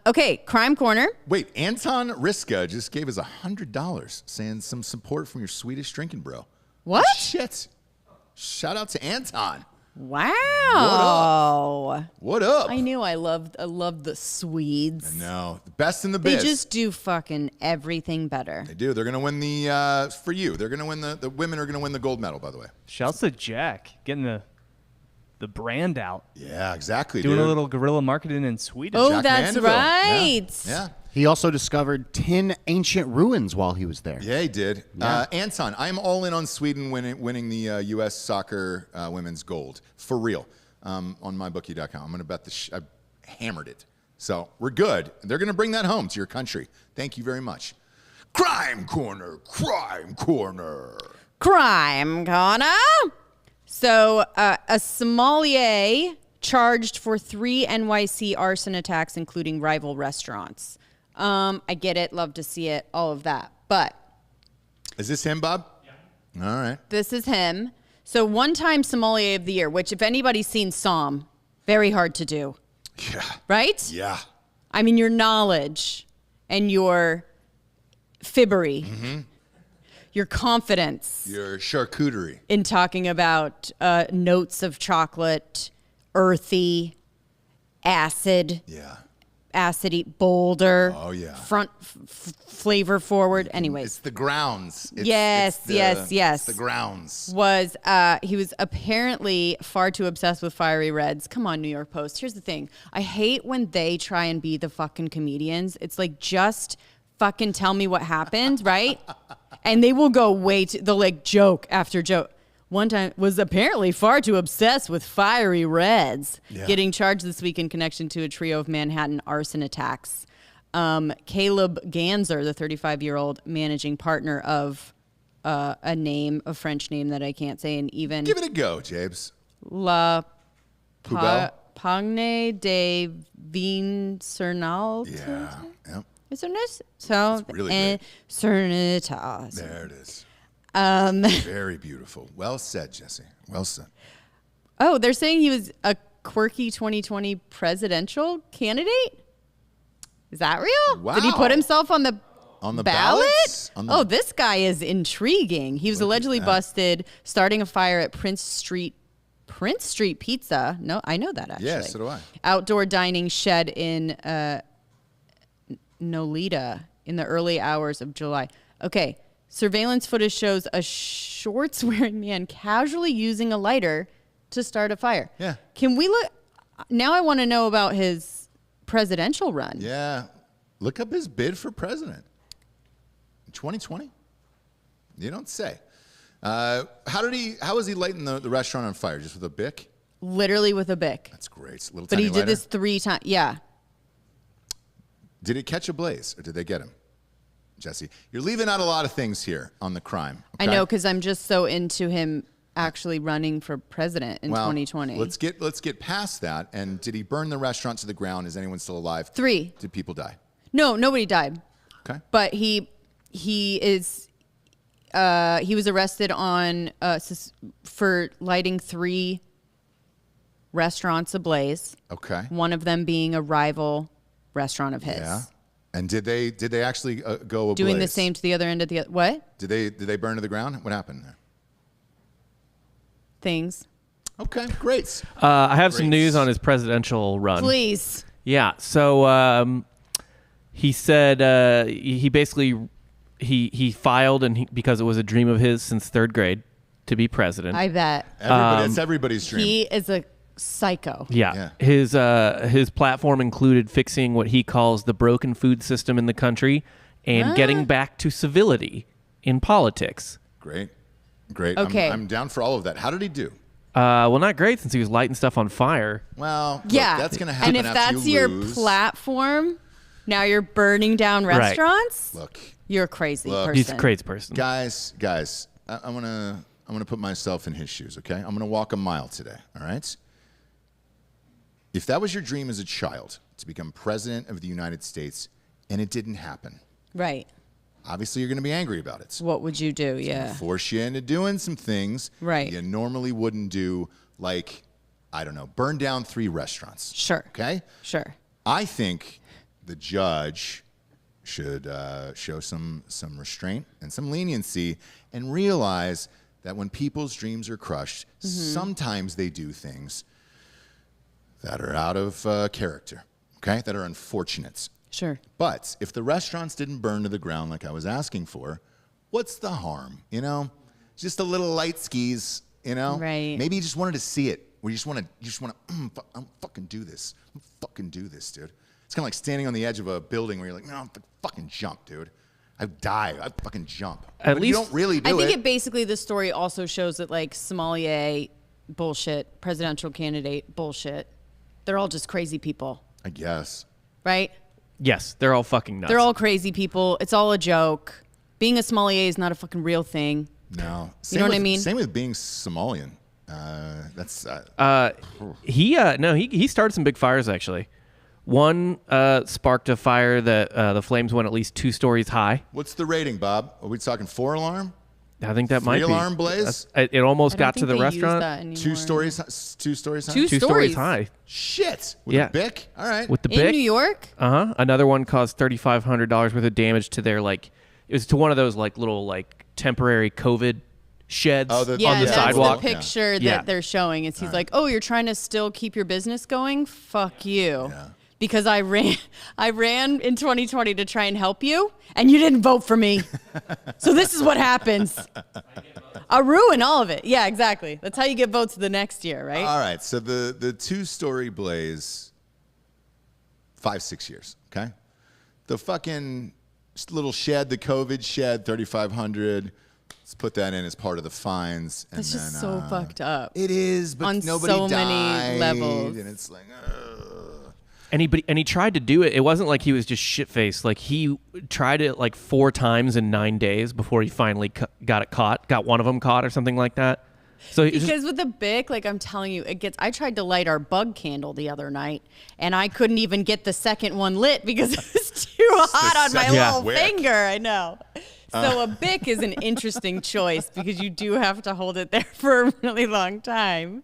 [SPEAKER 2] okay, crime corner.
[SPEAKER 1] Wait, Anton Riska just gave us $100 saying some support from your Swedish drinking bro.
[SPEAKER 2] What?
[SPEAKER 1] Shit. Shout out to Anton.
[SPEAKER 2] Wow.
[SPEAKER 1] What up?
[SPEAKER 2] I knew I loved the Swedes.
[SPEAKER 1] No, the best in the
[SPEAKER 2] They
[SPEAKER 1] biz.
[SPEAKER 2] just do fucking everything better.
[SPEAKER 1] They do. They're going to win for you. They're going to win the women are going to win the gold medal, by the way.
[SPEAKER 4] Shouts to Jack getting the brand out,
[SPEAKER 1] Yeah, exactly,
[SPEAKER 4] doing
[SPEAKER 1] dude.
[SPEAKER 4] a little guerrilla marketing in Sweden.
[SPEAKER 2] Oh,
[SPEAKER 1] Jack
[SPEAKER 2] that's
[SPEAKER 1] Mandeville.
[SPEAKER 2] right.
[SPEAKER 1] Yeah.
[SPEAKER 5] He also discovered 10 ancient ruins while he was there.
[SPEAKER 1] Yeah, he did. Anton, I'm all in on Sweden winning the U.S. soccer women's gold. For real. On mybookie.com. I'm going to bet I hammered it. So we're good. They're going to bring that home to your country. Thank you very much. Crime Corner. Crime Corner.
[SPEAKER 2] Crime corner. So a sommelier charged for 3 NYC arson attacks, including rival restaurants. I get it. Love to see it. All of that. But
[SPEAKER 1] Is this him, Bob? Yeah. All right.
[SPEAKER 2] this is him. So one-time sommelier of the year, which if anybody's seen Somm, very hard to do,
[SPEAKER 1] Yeah.
[SPEAKER 2] right?
[SPEAKER 1] Yeah.
[SPEAKER 2] I mean, your knowledge and your fibbery, your confidence
[SPEAKER 1] Your charcuterie.
[SPEAKER 2] in talking about notes of chocolate, earthy, acid.
[SPEAKER 1] Yeah.
[SPEAKER 2] Acidy, bolder.
[SPEAKER 1] Oh, yeah.
[SPEAKER 2] Front flavor forward. Anyways.
[SPEAKER 1] It's the grounds.
[SPEAKER 2] Yes.
[SPEAKER 1] It's the grounds.
[SPEAKER 2] He was apparently far too obsessed with fiery reds. Come on, New York Post. Here's the thing. I hate when they try and be the fucking comedians. It's like, just fucking tell me what happened, right? And they will go they'll like joke after joke. One time was apparently far too obsessed with fiery reds, getting charged this week in connection to a trio of Manhattan arson attacks. Caleb Ganzer, the 35-year-old managing partner of a French name that I can't say, and even
[SPEAKER 1] Give it a go, Jabes.
[SPEAKER 2] La
[SPEAKER 1] Poubelle?
[SPEAKER 2] Pagne de Vincernal.
[SPEAKER 1] Yeah. Yep.
[SPEAKER 2] So,
[SPEAKER 1] really great.
[SPEAKER 2] Cernitas.
[SPEAKER 1] There it is. Very beautiful. Well said, Jesse. Well said.
[SPEAKER 2] Oh, they're saying he was a quirky 2020 presidential candidate? Is that real?
[SPEAKER 1] Wow.
[SPEAKER 2] Did he put himself on the ballot?
[SPEAKER 1] ballots?
[SPEAKER 2] Oh, this guy is intriguing. He was allegedly busted starting a fire at Prince Street Pizza. No, I know that actually.
[SPEAKER 1] Yeah, so do I.
[SPEAKER 2] Outdoor dining shed in Nolita in the early hours of July. Okay. Surveillance footage shows a shorts-wearing man casually using a lighter to start a fire.
[SPEAKER 1] Yeah.
[SPEAKER 2] Can we look? Now I want to know about his presidential run.
[SPEAKER 1] Yeah. Look up his bid for president. 2020? You don't say. How was he lighting the restaurant on fire? Just with a Bic?
[SPEAKER 2] Literally with a Bic.
[SPEAKER 1] That's great. Little
[SPEAKER 2] But
[SPEAKER 1] tiny
[SPEAKER 2] he did
[SPEAKER 1] lighter.
[SPEAKER 2] this 3 times. Yeah.
[SPEAKER 1] Did it catch a blaze or did they get him? Jesse, you're leaving out a lot of things here on the crime.
[SPEAKER 2] I
[SPEAKER 1] okay?
[SPEAKER 2] know, because I'm just so into him actually running for president in 2020.
[SPEAKER 1] Let's get past that. And did he burn the restaurant to the ground? Is anyone still alive?
[SPEAKER 2] 3.
[SPEAKER 1] Did people die?
[SPEAKER 2] No, nobody died.
[SPEAKER 1] Okay.
[SPEAKER 2] But he was arrested on for lighting 3 restaurants ablaze.
[SPEAKER 1] Okay.
[SPEAKER 2] One of them being a rival restaurant of his.
[SPEAKER 1] Yeah. And did they actually go ablaze?
[SPEAKER 2] Doing the same to the other end of the what?
[SPEAKER 1] Did they burn to the ground? What happened there?
[SPEAKER 2] Things.
[SPEAKER 1] Okay, great.
[SPEAKER 3] I have some
[SPEAKER 1] Great.
[SPEAKER 3] news on his presidential run.
[SPEAKER 2] Please.
[SPEAKER 3] Yeah. So he said he basically he filed because it was a dream of his since 3rd grade to be president.
[SPEAKER 2] I bet.
[SPEAKER 1] It's everybody's dream.
[SPEAKER 2] He is a psycho.
[SPEAKER 3] Yeah.
[SPEAKER 1] Yeah.
[SPEAKER 3] His platform included fixing what he calls the broken food system in the country and getting back to civility in politics.
[SPEAKER 1] Great.
[SPEAKER 2] Okay.
[SPEAKER 1] I'm down for all of that. How did he do?
[SPEAKER 3] Well, not great since he was lighting stuff on fire.
[SPEAKER 1] Well, look,
[SPEAKER 2] Yeah.
[SPEAKER 1] that's going to happen
[SPEAKER 2] And if
[SPEAKER 1] after
[SPEAKER 2] that's
[SPEAKER 1] you
[SPEAKER 2] your
[SPEAKER 1] lose.
[SPEAKER 2] platform, now you're burning down restaurants?
[SPEAKER 1] Look,
[SPEAKER 2] You're a crazy person.
[SPEAKER 3] He's a crazy person.
[SPEAKER 1] guys, I'm gonna put myself in his shoes. Okay, I'm gonna walk a mile today. All right. If that was your dream as a child to become president of the United States and it didn't happen,
[SPEAKER 2] Right.
[SPEAKER 1] obviously you're gonna be angry about it.
[SPEAKER 2] What would you do? Yeah.
[SPEAKER 1] Force you into doing some things
[SPEAKER 2] Right.
[SPEAKER 1] you normally wouldn't do, like, I don't know, burn down 3 restaurants.
[SPEAKER 2] Sure.
[SPEAKER 1] Okay.
[SPEAKER 2] Sure.
[SPEAKER 1] I think the judge should show some restraint and some leniency and realize that when people's dreams are crushed, sometimes they do things that are out of character, okay, that are unfortunate.
[SPEAKER 2] Sure.
[SPEAKER 1] But if the restaurants didn't burn to the ground like I was asking for, what's the harm? You know, just a little light skis. You know,
[SPEAKER 2] Right.
[SPEAKER 1] Maybe you just wanted to see it. Where you just want to, I'm fucking do this. I'm fucking do this, dude. It's kind of like standing on the edge of a building where you're like, no, I'm fucking jump, dude. I die. I fucking jump.
[SPEAKER 3] At
[SPEAKER 1] But
[SPEAKER 3] least-
[SPEAKER 1] you don't really do
[SPEAKER 2] I think
[SPEAKER 1] it.
[SPEAKER 2] it basically, the story also shows that, like, sommelier, bullshit, presidential candidate, bullshit. They're all just crazy people,
[SPEAKER 1] I guess.
[SPEAKER 2] right?
[SPEAKER 3] Yes, they're all fucking nuts.
[SPEAKER 2] They're all crazy people. It's all a joke. Being a sommelier is not a fucking real thing.
[SPEAKER 1] No.
[SPEAKER 2] You know what I mean?
[SPEAKER 1] Same with being Somalian. That's
[SPEAKER 3] he started some big fires actually. One sparked a fire that the flames went at least 2 stories high.
[SPEAKER 1] what's the rating, Bob? Are we talking 4 alarm?
[SPEAKER 3] I think that might be.
[SPEAKER 1] 3-alarm blaze?
[SPEAKER 3] It almost
[SPEAKER 2] I don't
[SPEAKER 3] got to
[SPEAKER 2] think
[SPEAKER 3] the
[SPEAKER 2] they use
[SPEAKER 3] restaurant.
[SPEAKER 2] that anymore.
[SPEAKER 1] 2 stories? 2 stories high?
[SPEAKER 2] 2
[SPEAKER 3] 2 stories
[SPEAKER 2] stories
[SPEAKER 3] high.
[SPEAKER 1] Shit. With
[SPEAKER 3] Yeah.
[SPEAKER 1] a Bic? All right.
[SPEAKER 3] With the
[SPEAKER 2] in
[SPEAKER 3] Bic.
[SPEAKER 2] New York.
[SPEAKER 3] Another one caused $3,500 worth of damage to their it was to one of those little temporary COVID sheds
[SPEAKER 1] Oh,
[SPEAKER 3] on the
[SPEAKER 2] that's
[SPEAKER 3] sidewalk.
[SPEAKER 2] the picture that
[SPEAKER 3] Yeah.
[SPEAKER 2] they're showing. Is he's like, "Oh, you're trying to still keep your business going? Fuck you."
[SPEAKER 1] Yeah.
[SPEAKER 2] Because I ran in 2020 to try and help you, and you didn't vote for me. So this is what happens. I ruin all of it. Yeah, exactly. That's how you get votes the next year, right?
[SPEAKER 1] All right. So the 2-story blaze, 5-6 years. Okay. The fucking little shed, the COVID shed, 3,500. Let's put that in as part of the fines. And
[SPEAKER 2] That's just
[SPEAKER 1] then,
[SPEAKER 2] so fucked up.
[SPEAKER 1] It is, but
[SPEAKER 2] On
[SPEAKER 1] nobody
[SPEAKER 2] so
[SPEAKER 1] died,
[SPEAKER 2] many levels.
[SPEAKER 1] and it's like.
[SPEAKER 3] And he tried to do it. It wasn't like he was just shit-faced. Like, he tried it like 4 times in 9 days before he finally got one of them caught or something like that. So
[SPEAKER 2] Because with the Bic, like I'm telling you, I tried to light our bug candle the other night, and I couldn't even get the second one lit because it was too hot on my
[SPEAKER 1] second
[SPEAKER 2] little
[SPEAKER 1] wick.
[SPEAKER 2] finger. I know. So a Bic is an interesting choice because you do have to hold it there for a really long time.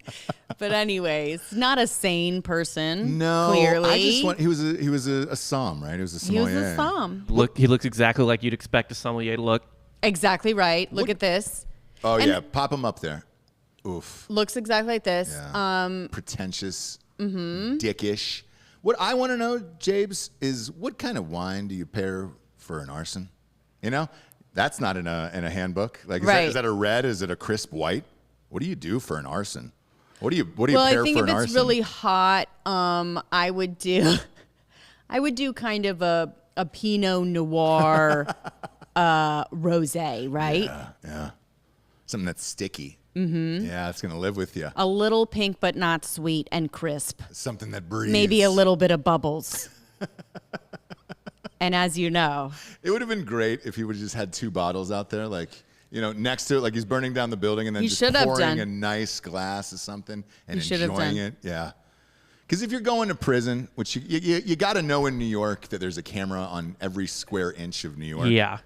[SPEAKER 2] But anyways, not a sane person.
[SPEAKER 1] No,
[SPEAKER 2] clearly.
[SPEAKER 1] I just want. He was a som, right? He was a
[SPEAKER 2] He was
[SPEAKER 1] sommelier.
[SPEAKER 2] a som.
[SPEAKER 3] he looks exactly like you'd expect a sommelier to look.
[SPEAKER 2] Exactly right. Look at this.
[SPEAKER 1] Oh
[SPEAKER 2] And-
[SPEAKER 1] yeah, pop him up there. Oof.
[SPEAKER 2] Looks exactly like this.
[SPEAKER 1] Yeah. Pretentious. Dickish. What I want to know, Jabes, is what kind of wine do you pair for an arson? You know, that's not in a handbook. Like, is that a red? Is it a crisp white? What do you do for an arson? What do you
[SPEAKER 2] Well,
[SPEAKER 1] pair
[SPEAKER 2] I think
[SPEAKER 1] for
[SPEAKER 2] if
[SPEAKER 1] an
[SPEAKER 2] it's
[SPEAKER 1] arson?
[SPEAKER 2] really hot, I would do kind of a Pinot Noir rosé, right?
[SPEAKER 1] Yeah. Something that's sticky. Mm-hmm. Yeah, it's gonna live with you.
[SPEAKER 2] A little pink, but not sweet and crisp.
[SPEAKER 1] Something that breathes.
[SPEAKER 2] Maybe a little bit of bubbles. And as you know,
[SPEAKER 1] It would have been great if he would have just had 2 bottles out there, like, you know, next to it, like he's burning down the building and then
[SPEAKER 2] He
[SPEAKER 1] just
[SPEAKER 2] should have
[SPEAKER 1] pouring
[SPEAKER 2] done.
[SPEAKER 1] a nice glass of something and
[SPEAKER 2] He should have
[SPEAKER 1] enjoying
[SPEAKER 2] done.
[SPEAKER 1] it. Yeah. Because if you're going to prison, which you got to know in New York that there's a camera on every square inch of New York.
[SPEAKER 3] Yeah.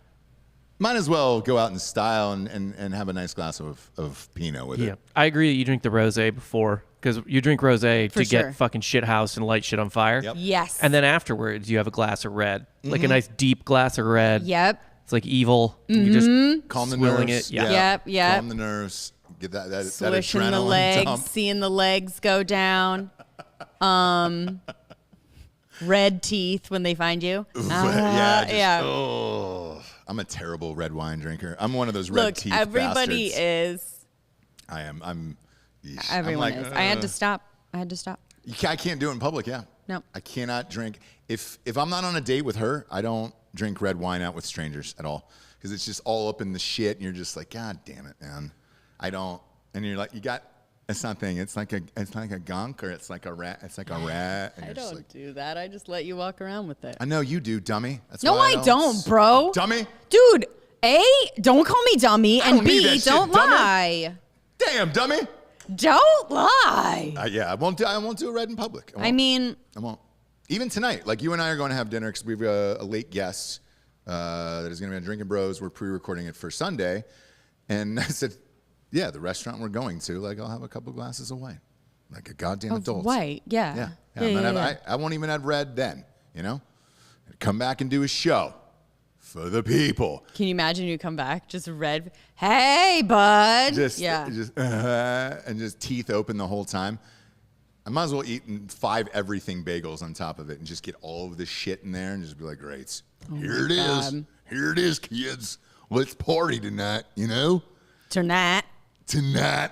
[SPEAKER 1] Might as well go out in style and have a nice glass of Pinot with
[SPEAKER 3] Yeah.
[SPEAKER 1] it.
[SPEAKER 3] I agree that you drink the rosé before, because you drink rosé
[SPEAKER 2] For
[SPEAKER 3] to
[SPEAKER 2] sure.
[SPEAKER 3] get fucking shit house and light shit on fire.
[SPEAKER 1] Yep.
[SPEAKER 2] yes.
[SPEAKER 3] And then afterwards, you have a glass of red, like
[SPEAKER 1] Mm-hmm.
[SPEAKER 3] a nice deep glass of red.
[SPEAKER 2] Yep.
[SPEAKER 3] It's like evil. You just
[SPEAKER 1] Calm the
[SPEAKER 3] swilling
[SPEAKER 1] nerves.
[SPEAKER 3] it. Yeah.
[SPEAKER 2] Yep.
[SPEAKER 1] Calm the nerves. Get that
[SPEAKER 2] Swishing the
[SPEAKER 1] adrenaline
[SPEAKER 2] legs,
[SPEAKER 1] dump.
[SPEAKER 2] seeing the legs go down. Red teeth when they find you.
[SPEAKER 1] Yeah. Oh, I'm a terrible red wine drinker. I'm one of those red
[SPEAKER 2] Look,
[SPEAKER 1] teeth
[SPEAKER 2] everybody
[SPEAKER 1] bastards.
[SPEAKER 2] is.
[SPEAKER 1] I am. Yeesh.
[SPEAKER 2] Everyone
[SPEAKER 1] I'm like,
[SPEAKER 2] is. I had to stop.
[SPEAKER 1] I can't do it in public. Yeah.
[SPEAKER 2] No.
[SPEAKER 1] I cannot drink. If I'm not on a date with her, I don't drink red wine out with strangers at all because it's just all up in the shit, and you're just like, God damn it, man. I don't. And you're like, it's not thing. It's like a Gawker. It's like a rat. It's like a rat. And
[SPEAKER 2] I
[SPEAKER 1] you're just
[SPEAKER 2] don't
[SPEAKER 1] like,
[SPEAKER 2] do that. I just let you walk around with it.
[SPEAKER 1] I know you do, dummy. That's
[SPEAKER 2] No,
[SPEAKER 1] why
[SPEAKER 2] I don't, bro.
[SPEAKER 1] Dummy.
[SPEAKER 2] Dude, A, don't call me dummy,
[SPEAKER 1] I
[SPEAKER 2] and
[SPEAKER 1] don't need
[SPEAKER 2] B,
[SPEAKER 1] that shit,
[SPEAKER 2] don't
[SPEAKER 1] dummy.
[SPEAKER 2] lie.
[SPEAKER 1] Damn, dummy.
[SPEAKER 2] Don't lie.
[SPEAKER 1] Yeah, I won't do a red in public.
[SPEAKER 2] I mean,
[SPEAKER 1] I won't. Even tonight, like you and I are going to have dinner because we have a late guest that is going to be on Drinking Bros. We're pre-recording it for Sunday, and I said, "Yeah, the restaurant we're going to, like, I'll have a couple glasses of wine, like a goddamn adult."
[SPEAKER 2] white, yeah.
[SPEAKER 1] I won't even have red then. You know, come back and do a show for the people.
[SPEAKER 2] Can you imagine you come back just red? Hey, bud.
[SPEAKER 1] Just
[SPEAKER 2] yeah.
[SPEAKER 1] and just teeth open the whole time. I might as well eat 5 everything bagels on top of it and just get all of this shit in there and just be like, great. Here it is.
[SPEAKER 2] God.
[SPEAKER 1] Here it is, kids. Let's party tonight, you know?
[SPEAKER 2] Tonight.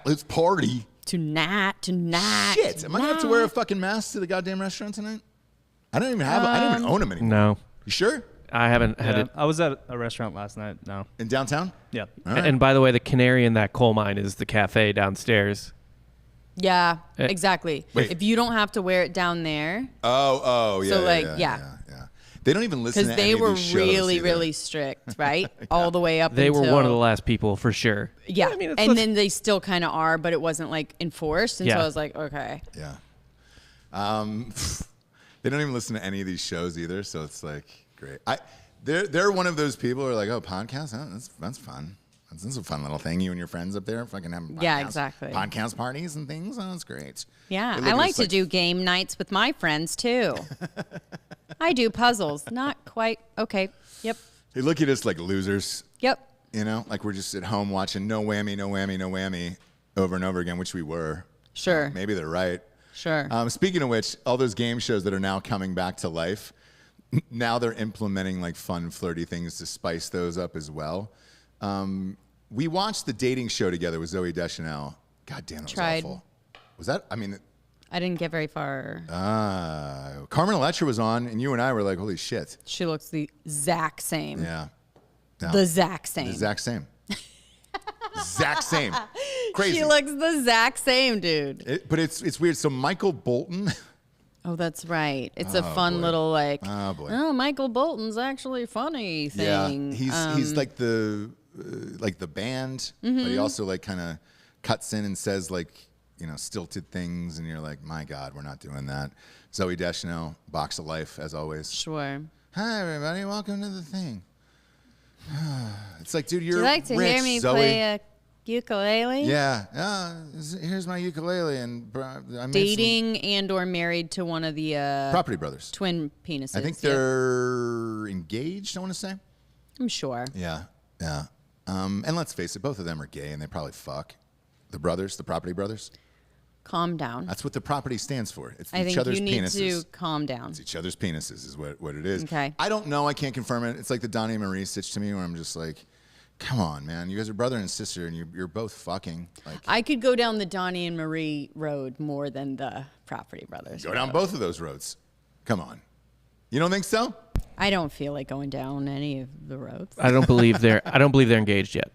[SPEAKER 1] Let's party.
[SPEAKER 2] Tonight.
[SPEAKER 1] Shit. Am I going to have to wear a fucking mask to the goddamn restaurant tonight? I don't even own them anymore.
[SPEAKER 3] No.
[SPEAKER 1] You sure?
[SPEAKER 3] I haven't had
[SPEAKER 4] Yeah,
[SPEAKER 3] it.
[SPEAKER 4] I was at a restaurant last night. No.
[SPEAKER 1] In downtown?
[SPEAKER 4] Yeah.
[SPEAKER 1] All right.
[SPEAKER 3] And by the way, the canary in that coal mine is the cafe downstairs.
[SPEAKER 2] Yeah,
[SPEAKER 3] Eh.
[SPEAKER 2] exactly.
[SPEAKER 1] Wait.
[SPEAKER 2] If you don't have to wear it down there,
[SPEAKER 1] Oh, yeah.
[SPEAKER 2] So,
[SPEAKER 1] yeah,
[SPEAKER 2] like,
[SPEAKER 1] yeah,
[SPEAKER 2] yeah.
[SPEAKER 1] yeah. They don't even listen
[SPEAKER 2] because
[SPEAKER 1] to any
[SPEAKER 2] they
[SPEAKER 1] of
[SPEAKER 2] were
[SPEAKER 1] these shows
[SPEAKER 2] really,
[SPEAKER 1] either.
[SPEAKER 2] really strict, right? All the way up
[SPEAKER 3] They
[SPEAKER 2] until...
[SPEAKER 3] were one of the last people for sure.
[SPEAKER 2] Yeah,
[SPEAKER 3] I mean,
[SPEAKER 2] and then they still kind of are, but it wasn't like enforced, and so
[SPEAKER 3] Yeah.
[SPEAKER 2] I was like, okay.
[SPEAKER 1] Yeah. They don't even listen to any of these shows either, so it's like great. They're one of those people who are like, oh, podcast? Oh, that's fun. That's a fun little thing. You and your friends up there fucking having
[SPEAKER 2] Yeah, exactly.
[SPEAKER 1] podcast parties and things. Oh, that's great.
[SPEAKER 2] Yeah,
[SPEAKER 1] They look
[SPEAKER 2] I
[SPEAKER 1] at
[SPEAKER 2] like
[SPEAKER 1] us
[SPEAKER 2] to do game nights with my friends too. I do puzzles. Not quite. Okay. Yep.
[SPEAKER 1] They look at us like losers.
[SPEAKER 2] Yep.
[SPEAKER 1] You know, like we're just at home watching no whammy, no whammy, no whammy over and over again, which we were.
[SPEAKER 2] Sure.
[SPEAKER 1] Maybe they're right.
[SPEAKER 2] Sure.
[SPEAKER 1] Speaking of which, all those game shows that are now coming back to life, now they're implementing like fun, flirty things to spice those up as well. We watched the dating show together with Zooey Deschanel. God damn, it was
[SPEAKER 2] Tried.
[SPEAKER 1] awful. Was that? I mean,
[SPEAKER 2] I didn't get very far.
[SPEAKER 1] Carmen Electra was on, and you and I were like, holy shit.
[SPEAKER 2] She looks the exact same.
[SPEAKER 1] Yeah. No.
[SPEAKER 2] The exact same.
[SPEAKER 1] The exact same. Exact same. Crazy.
[SPEAKER 2] She looks the exact same, dude.
[SPEAKER 1] But it's weird. So Michael Bolton.
[SPEAKER 2] Oh, that's right. It's a fun
[SPEAKER 1] boy.
[SPEAKER 2] little like.
[SPEAKER 1] Oh boy.
[SPEAKER 2] Oh, Michael Bolton's actually funny thing.
[SPEAKER 1] Yeah, he's like the band, but he also like kind of cuts in and says like stilted things, and you're like, my God, we're not doing that. Zooey Deschanel, Box of Life, as always.
[SPEAKER 2] Sure.
[SPEAKER 1] Hi everybody, welcome to the thing. It's like, dude, you're
[SPEAKER 2] Would you like to
[SPEAKER 1] rich,
[SPEAKER 2] hear me
[SPEAKER 1] Zoe.
[SPEAKER 2] play a ukulele?
[SPEAKER 1] Yeah. Here's my ukulele, and I made
[SPEAKER 2] Dating and or married to one of the
[SPEAKER 1] some Property Brothers.
[SPEAKER 2] twin penises.
[SPEAKER 1] I think
[SPEAKER 2] yeah.
[SPEAKER 1] they're engaged. I want to say.
[SPEAKER 2] I'm sure.
[SPEAKER 1] Yeah. And let's face it, both of them are gay, and they probably fuck. The brothers, the Property Brothers.
[SPEAKER 2] Calm down.
[SPEAKER 1] That's what the property stands for. It's
[SPEAKER 2] I
[SPEAKER 1] each
[SPEAKER 2] think
[SPEAKER 1] other's
[SPEAKER 2] you need
[SPEAKER 1] penises.
[SPEAKER 2] to calm down.
[SPEAKER 1] It's each other's penises is what it is.
[SPEAKER 2] Okay.
[SPEAKER 1] I don't know. I can't confirm it. It's like the Donnie and Marie stitch to me, where I'm just like, come on, man. You guys are brother and sister, and you're both fucking. Like,
[SPEAKER 2] I could go down the Donnie and Marie road more than the Property Brothers.
[SPEAKER 1] go down both of those roads. Come on. You don't think so?
[SPEAKER 2] I don't feel like going down any of the roads.
[SPEAKER 3] I don't believe they're engaged yet.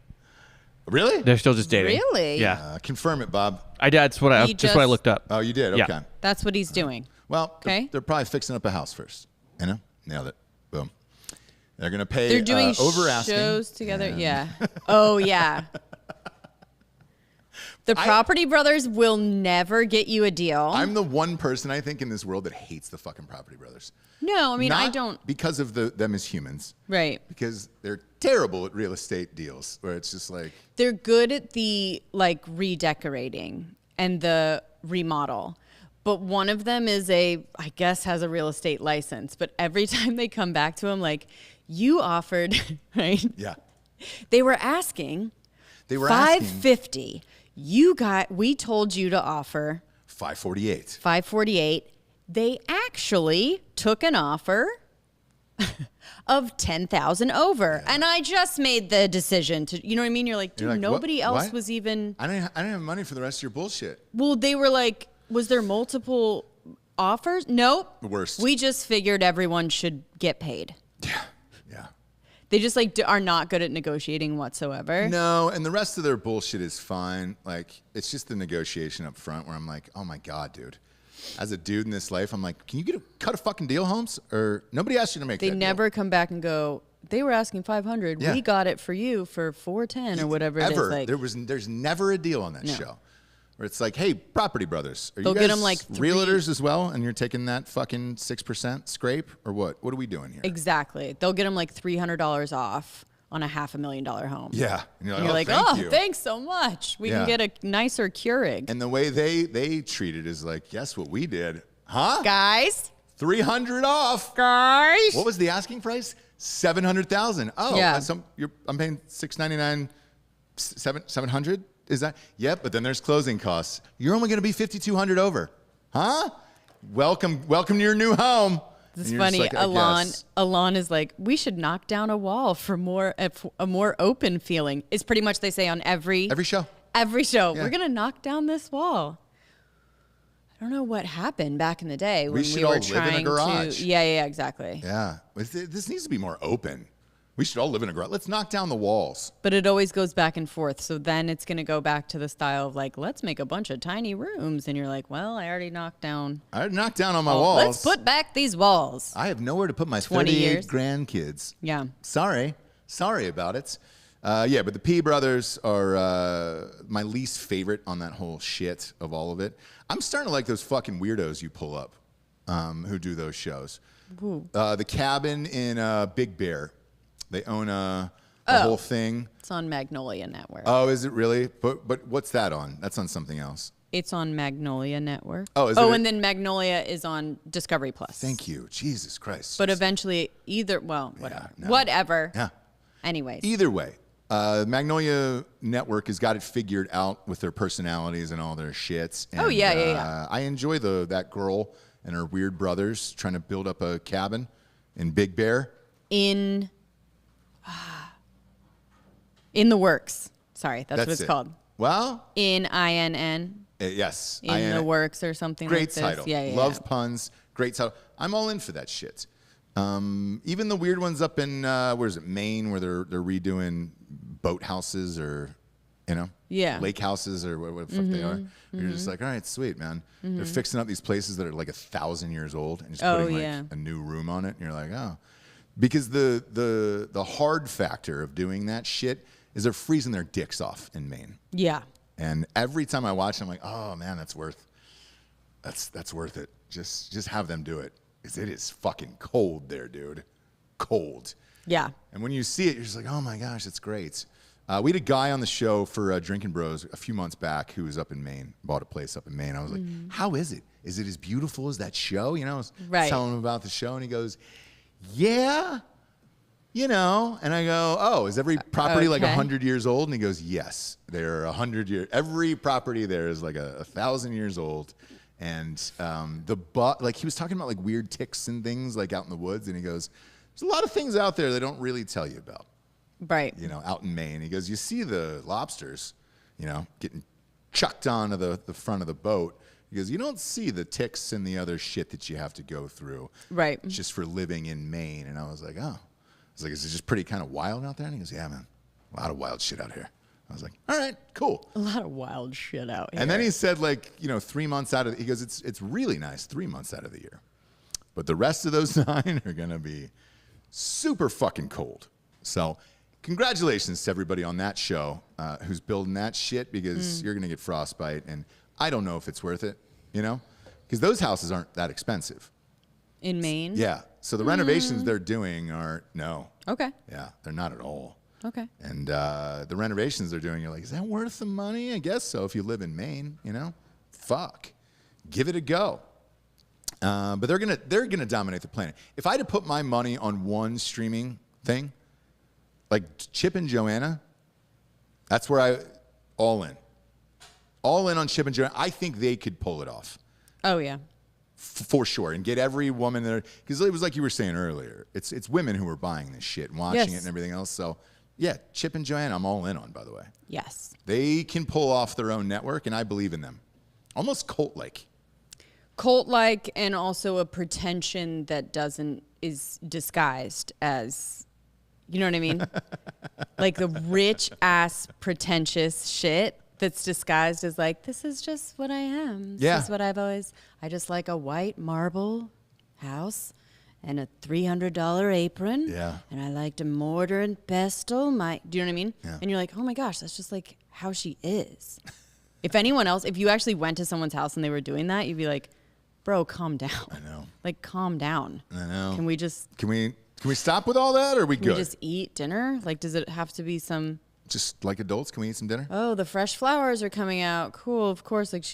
[SPEAKER 1] Really?
[SPEAKER 3] They're still just dating.
[SPEAKER 2] Really?
[SPEAKER 3] Yeah.
[SPEAKER 1] Confirm it, Bob.
[SPEAKER 3] That's what I looked up.
[SPEAKER 1] Oh, you did?
[SPEAKER 3] Yeah.
[SPEAKER 1] Okay.
[SPEAKER 2] That's what he's doing.
[SPEAKER 1] Well,
[SPEAKER 2] Okay.
[SPEAKER 1] they're probably fixing up a house first. Nailed it. Boom. They're gonna pay.
[SPEAKER 2] They're doing
[SPEAKER 1] over asking.
[SPEAKER 2] shows together. Yeah. Oh, yeah. The Property Brothers will never get you a deal.
[SPEAKER 1] I'm the one person I think in this world that hates the fucking Property Brothers.
[SPEAKER 2] No, I mean, I
[SPEAKER 1] Not
[SPEAKER 2] don't.
[SPEAKER 1] because of them as humans.
[SPEAKER 2] Right.
[SPEAKER 1] Because they're terrible at real estate deals, where it's just like,
[SPEAKER 2] They're good at the like redecorating and the remodel. But one of them is I guess has a real estate license. But every time they come back to him, like, you offered, right?
[SPEAKER 1] yeah.
[SPEAKER 2] They were asking
[SPEAKER 1] They were asking
[SPEAKER 2] $550. We told you to offer
[SPEAKER 1] $548.
[SPEAKER 2] $548. They actually took an offer of $10,000 over. And I just made the decision to, you know what I mean? You're like, dude,
[SPEAKER 1] You're like,
[SPEAKER 2] nobody
[SPEAKER 1] what?
[SPEAKER 2] else
[SPEAKER 1] What?
[SPEAKER 2] was even.
[SPEAKER 1] I didn't have money for the rest of your bullshit.
[SPEAKER 2] Well, they were like, was there multiple offers? Nope.
[SPEAKER 1] The worst.
[SPEAKER 2] We just figured everyone should get paid.
[SPEAKER 1] Yeah.
[SPEAKER 2] They just like are not good at negotiating whatsoever.
[SPEAKER 1] No, and the rest of their bullshit is fine. Like, it's just the negotiation up front where I'm like, oh my God, dude. As a dude in this life, I'm like, can you cut a fucking deal, Holmes? Or nobody asked you to make
[SPEAKER 2] They
[SPEAKER 1] that
[SPEAKER 2] never come back and go, they were asking $500.
[SPEAKER 1] Yeah.
[SPEAKER 2] We got it for you for $410 or whatever it is.
[SPEAKER 1] Ever.
[SPEAKER 2] Like,
[SPEAKER 1] There's never a deal on that show. Where it's like, hey, Property Brothers, are
[SPEAKER 2] They'll
[SPEAKER 1] you
[SPEAKER 2] get
[SPEAKER 1] guys
[SPEAKER 2] 'em, like,
[SPEAKER 1] realtors as well? And you're taking that fucking 6% scrape? Or what? What are we doing here?
[SPEAKER 2] exactly. They'll get them like $300 off on a $500,000 home.
[SPEAKER 1] Yeah. And
[SPEAKER 2] And you're like, oh,
[SPEAKER 1] thank you.
[SPEAKER 2] thanks so much. We can
[SPEAKER 1] Yeah.
[SPEAKER 2] get a nicer Keurig.
[SPEAKER 1] And the way they treat it is like, guess what we did? Huh?
[SPEAKER 2] Guys.
[SPEAKER 1] 300 off.
[SPEAKER 2] Guys.
[SPEAKER 1] What was the asking price? 700,000. Oh,
[SPEAKER 2] Yeah.
[SPEAKER 1] I'm paying $699, 700. Is that? Yep. But then there's closing costs. You're only going to be 5,200 over, huh? Welcome to your new home.
[SPEAKER 2] This
[SPEAKER 1] And
[SPEAKER 2] is
[SPEAKER 1] you're just
[SPEAKER 2] funny.
[SPEAKER 1] like, I guess.
[SPEAKER 2] Alon is like, we should knock down a wall for a more open feeling. Is pretty much they say on every
[SPEAKER 1] show.
[SPEAKER 2] Every show.
[SPEAKER 1] Yeah.
[SPEAKER 2] We're gonna knock down this wall. I don't know what happened back in the day when
[SPEAKER 1] should
[SPEAKER 2] we
[SPEAKER 1] all
[SPEAKER 2] were
[SPEAKER 1] live in a
[SPEAKER 2] trying
[SPEAKER 1] garage.
[SPEAKER 2] to. Yeah, exactly.
[SPEAKER 1] Yeah. This needs to be more open. We should all live in a garage. Let's knock down the walls.
[SPEAKER 2] But it always goes back and forth. So then it's gonna go back to the style of like, let's make a bunch of tiny rooms, and you're like, well, I already knocked down.
[SPEAKER 1] I knocked down on my
[SPEAKER 2] Oh,
[SPEAKER 1] walls.
[SPEAKER 2] let's put back these walls.
[SPEAKER 1] I have nowhere to put my
[SPEAKER 2] 20
[SPEAKER 1] 38
[SPEAKER 2] years.
[SPEAKER 1] grandkids.
[SPEAKER 2] Yeah.
[SPEAKER 1] Sorry about it. Yeah, but the P brothers are my least favorite on that whole shit of all of it. I'm starting to like those fucking weirdos you pull up who do those shows. The Cabin in Big Bear. They own the whole thing.
[SPEAKER 2] It's on Magnolia Network.
[SPEAKER 1] Oh, is it really? But what's that on? That's on something else.
[SPEAKER 2] It's on Magnolia Network.
[SPEAKER 1] Oh, is it?
[SPEAKER 2] and then Magnolia is on Discovery Plus.
[SPEAKER 1] Thank you. Jesus Christ.
[SPEAKER 2] But eventually, whatever.
[SPEAKER 1] no.
[SPEAKER 2] Whatever.
[SPEAKER 1] Yeah.
[SPEAKER 2] Anyways.
[SPEAKER 1] Either way, Magnolia Network has got it figured out with their personalities and all their shits. And,
[SPEAKER 2] yeah.
[SPEAKER 1] I enjoy that girl and her weird brothers trying to build up a cabin in Big Bear.
[SPEAKER 2] In the works. Sorry, that's what it's
[SPEAKER 1] it.
[SPEAKER 2] called.
[SPEAKER 1] Well,
[SPEAKER 2] In INN.
[SPEAKER 1] Yes.
[SPEAKER 2] In the works or something like
[SPEAKER 1] Great
[SPEAKER 2] this.
[SPEAKER 1] title.
[SPEAKER 2] Yeah.
[SPEAKER 1] Love puns. Great title. I'm all in for that shit. Even the weird ones up in where is it, Maine, where they're redoing boat houses or lake houses or what the fuck they are. You're just like, all right, sweet, man. They're fixing up these places that are like 1,000 years old and just putting a new room on it. And you're like, oh, because the hard factor of doing that shit is they're freezing their dicks off in Maine.
[SPEAKER 2] Yeah.
[SPEAKER 1] And every time I watch it, I'm like, oh man, that's worth it. Just have them do it. Because it is fucking cold there, dude. Cold.
[SPEAKER 2] Yeah.
[SPEAKER 1] And when you see it, you're just like, oh my gosh, it's great. We had a guy on the show for Drinking Bros a few months back who was up in Maine, bought a place up in Maine. I was like, how is it? Is it as beautiful as that show? I was telling him about the show, and he goes, yeah, And I go, oh, is every property like 100 years old? And he goes, yes, they're 100 years. Every property there is like 1,000 years old. And he was talking about like weird ticks and things like out in the woods, and he goes, there's a lot of things out there they don't really tell you about.
[SPEAKER 2] Right.
[SPEAKER 1] Out in Maine. He goes, you see the lobsters, getting chucked onto the front of the boat. He goes, you don't see the ticks and the other shit that you have to go through.
[SPEAKER 2] Right.
[SPEAKER 1] Just for living in Maine. And I was like, oh. I was like, is it just pretty kind of wild out there? And he goes, yeah, man, a lot of wild shit out here. I was like, all right, cool.
[SPEAKER 2] A lot of wild shit out here.
[SPEAKER 1] And then he said 3 months out of, he goes, it's really nice 3 months out of the year. But the rest of those 9 are going to be super fucking cold. So congratulations to everybody on that show who's building that shit, because you're going to get frostbite. And I don't know if it's worth it, because those houses aren't that expensive.
[SPEAKER 2] In Maine?
[SPEAKER 1] Yeah. So the renovations they're doing are, no.
[SPEAKER 2] Okay.
[SPEAKER 1] Yeah, they're not at all.
[SPEAKER 2] Okay.
[SPEAKER 1] And the renovations they're doing, you're like, is that worth the money? I guess so if you live in Maine, Fuck. Give it a go. But they're gonna dominate the planet. If I had to put my money on one streaming thing, like Chip and Joanna, that's where all in on Chip and Joanna. I think they could pull it off.
[SPEAKER 2] Oh yeah.
[SPEAKER 1] For sure, and get every woman there, because it was like you were saying earlier. It's women who are buying this shit and watching it and everything else. So yeah, Chip and Joanna, I'm all in on. By the way,
[SPEAKER 2] yes,
[SPEAKER 1] they can pull off their own network, and I believe in them. Almost cult-like,
[SPEAKER 2] and also a pretension that is disguised as, you know what I mean? Like the rich ass pretentious shit that's disguised as like, this is just what I am. This is what I just like a white marble house and a $300 apron.
[SPEAKER 1] Yeah.
[SPEAKER 2] And I like to mortar and pestle do you know what I mean?
[SPEAKER 1] Yeah.
[SPEAKER 2] And you're like, oh my gosh, that's just like how she is. If you actually went to someone's house and they were doing that, you'd be like, bro, calm down.
[SPEAKER 1] I know.
[SPEAKER 2] Like, calm down.
[SPEAKER 1] I know.
[SPEAKER 2] Can
[SPEAKER 1] we stop with all that, or are we good?
[SPEAKER 2] we just eat dinner? Like, does it have to be some...
[SPEAKER 1] Just like adults, can we eat some dinner?
[SPEAKER 2] Oh, the fresh flowers are coming out. Cool, of course. Like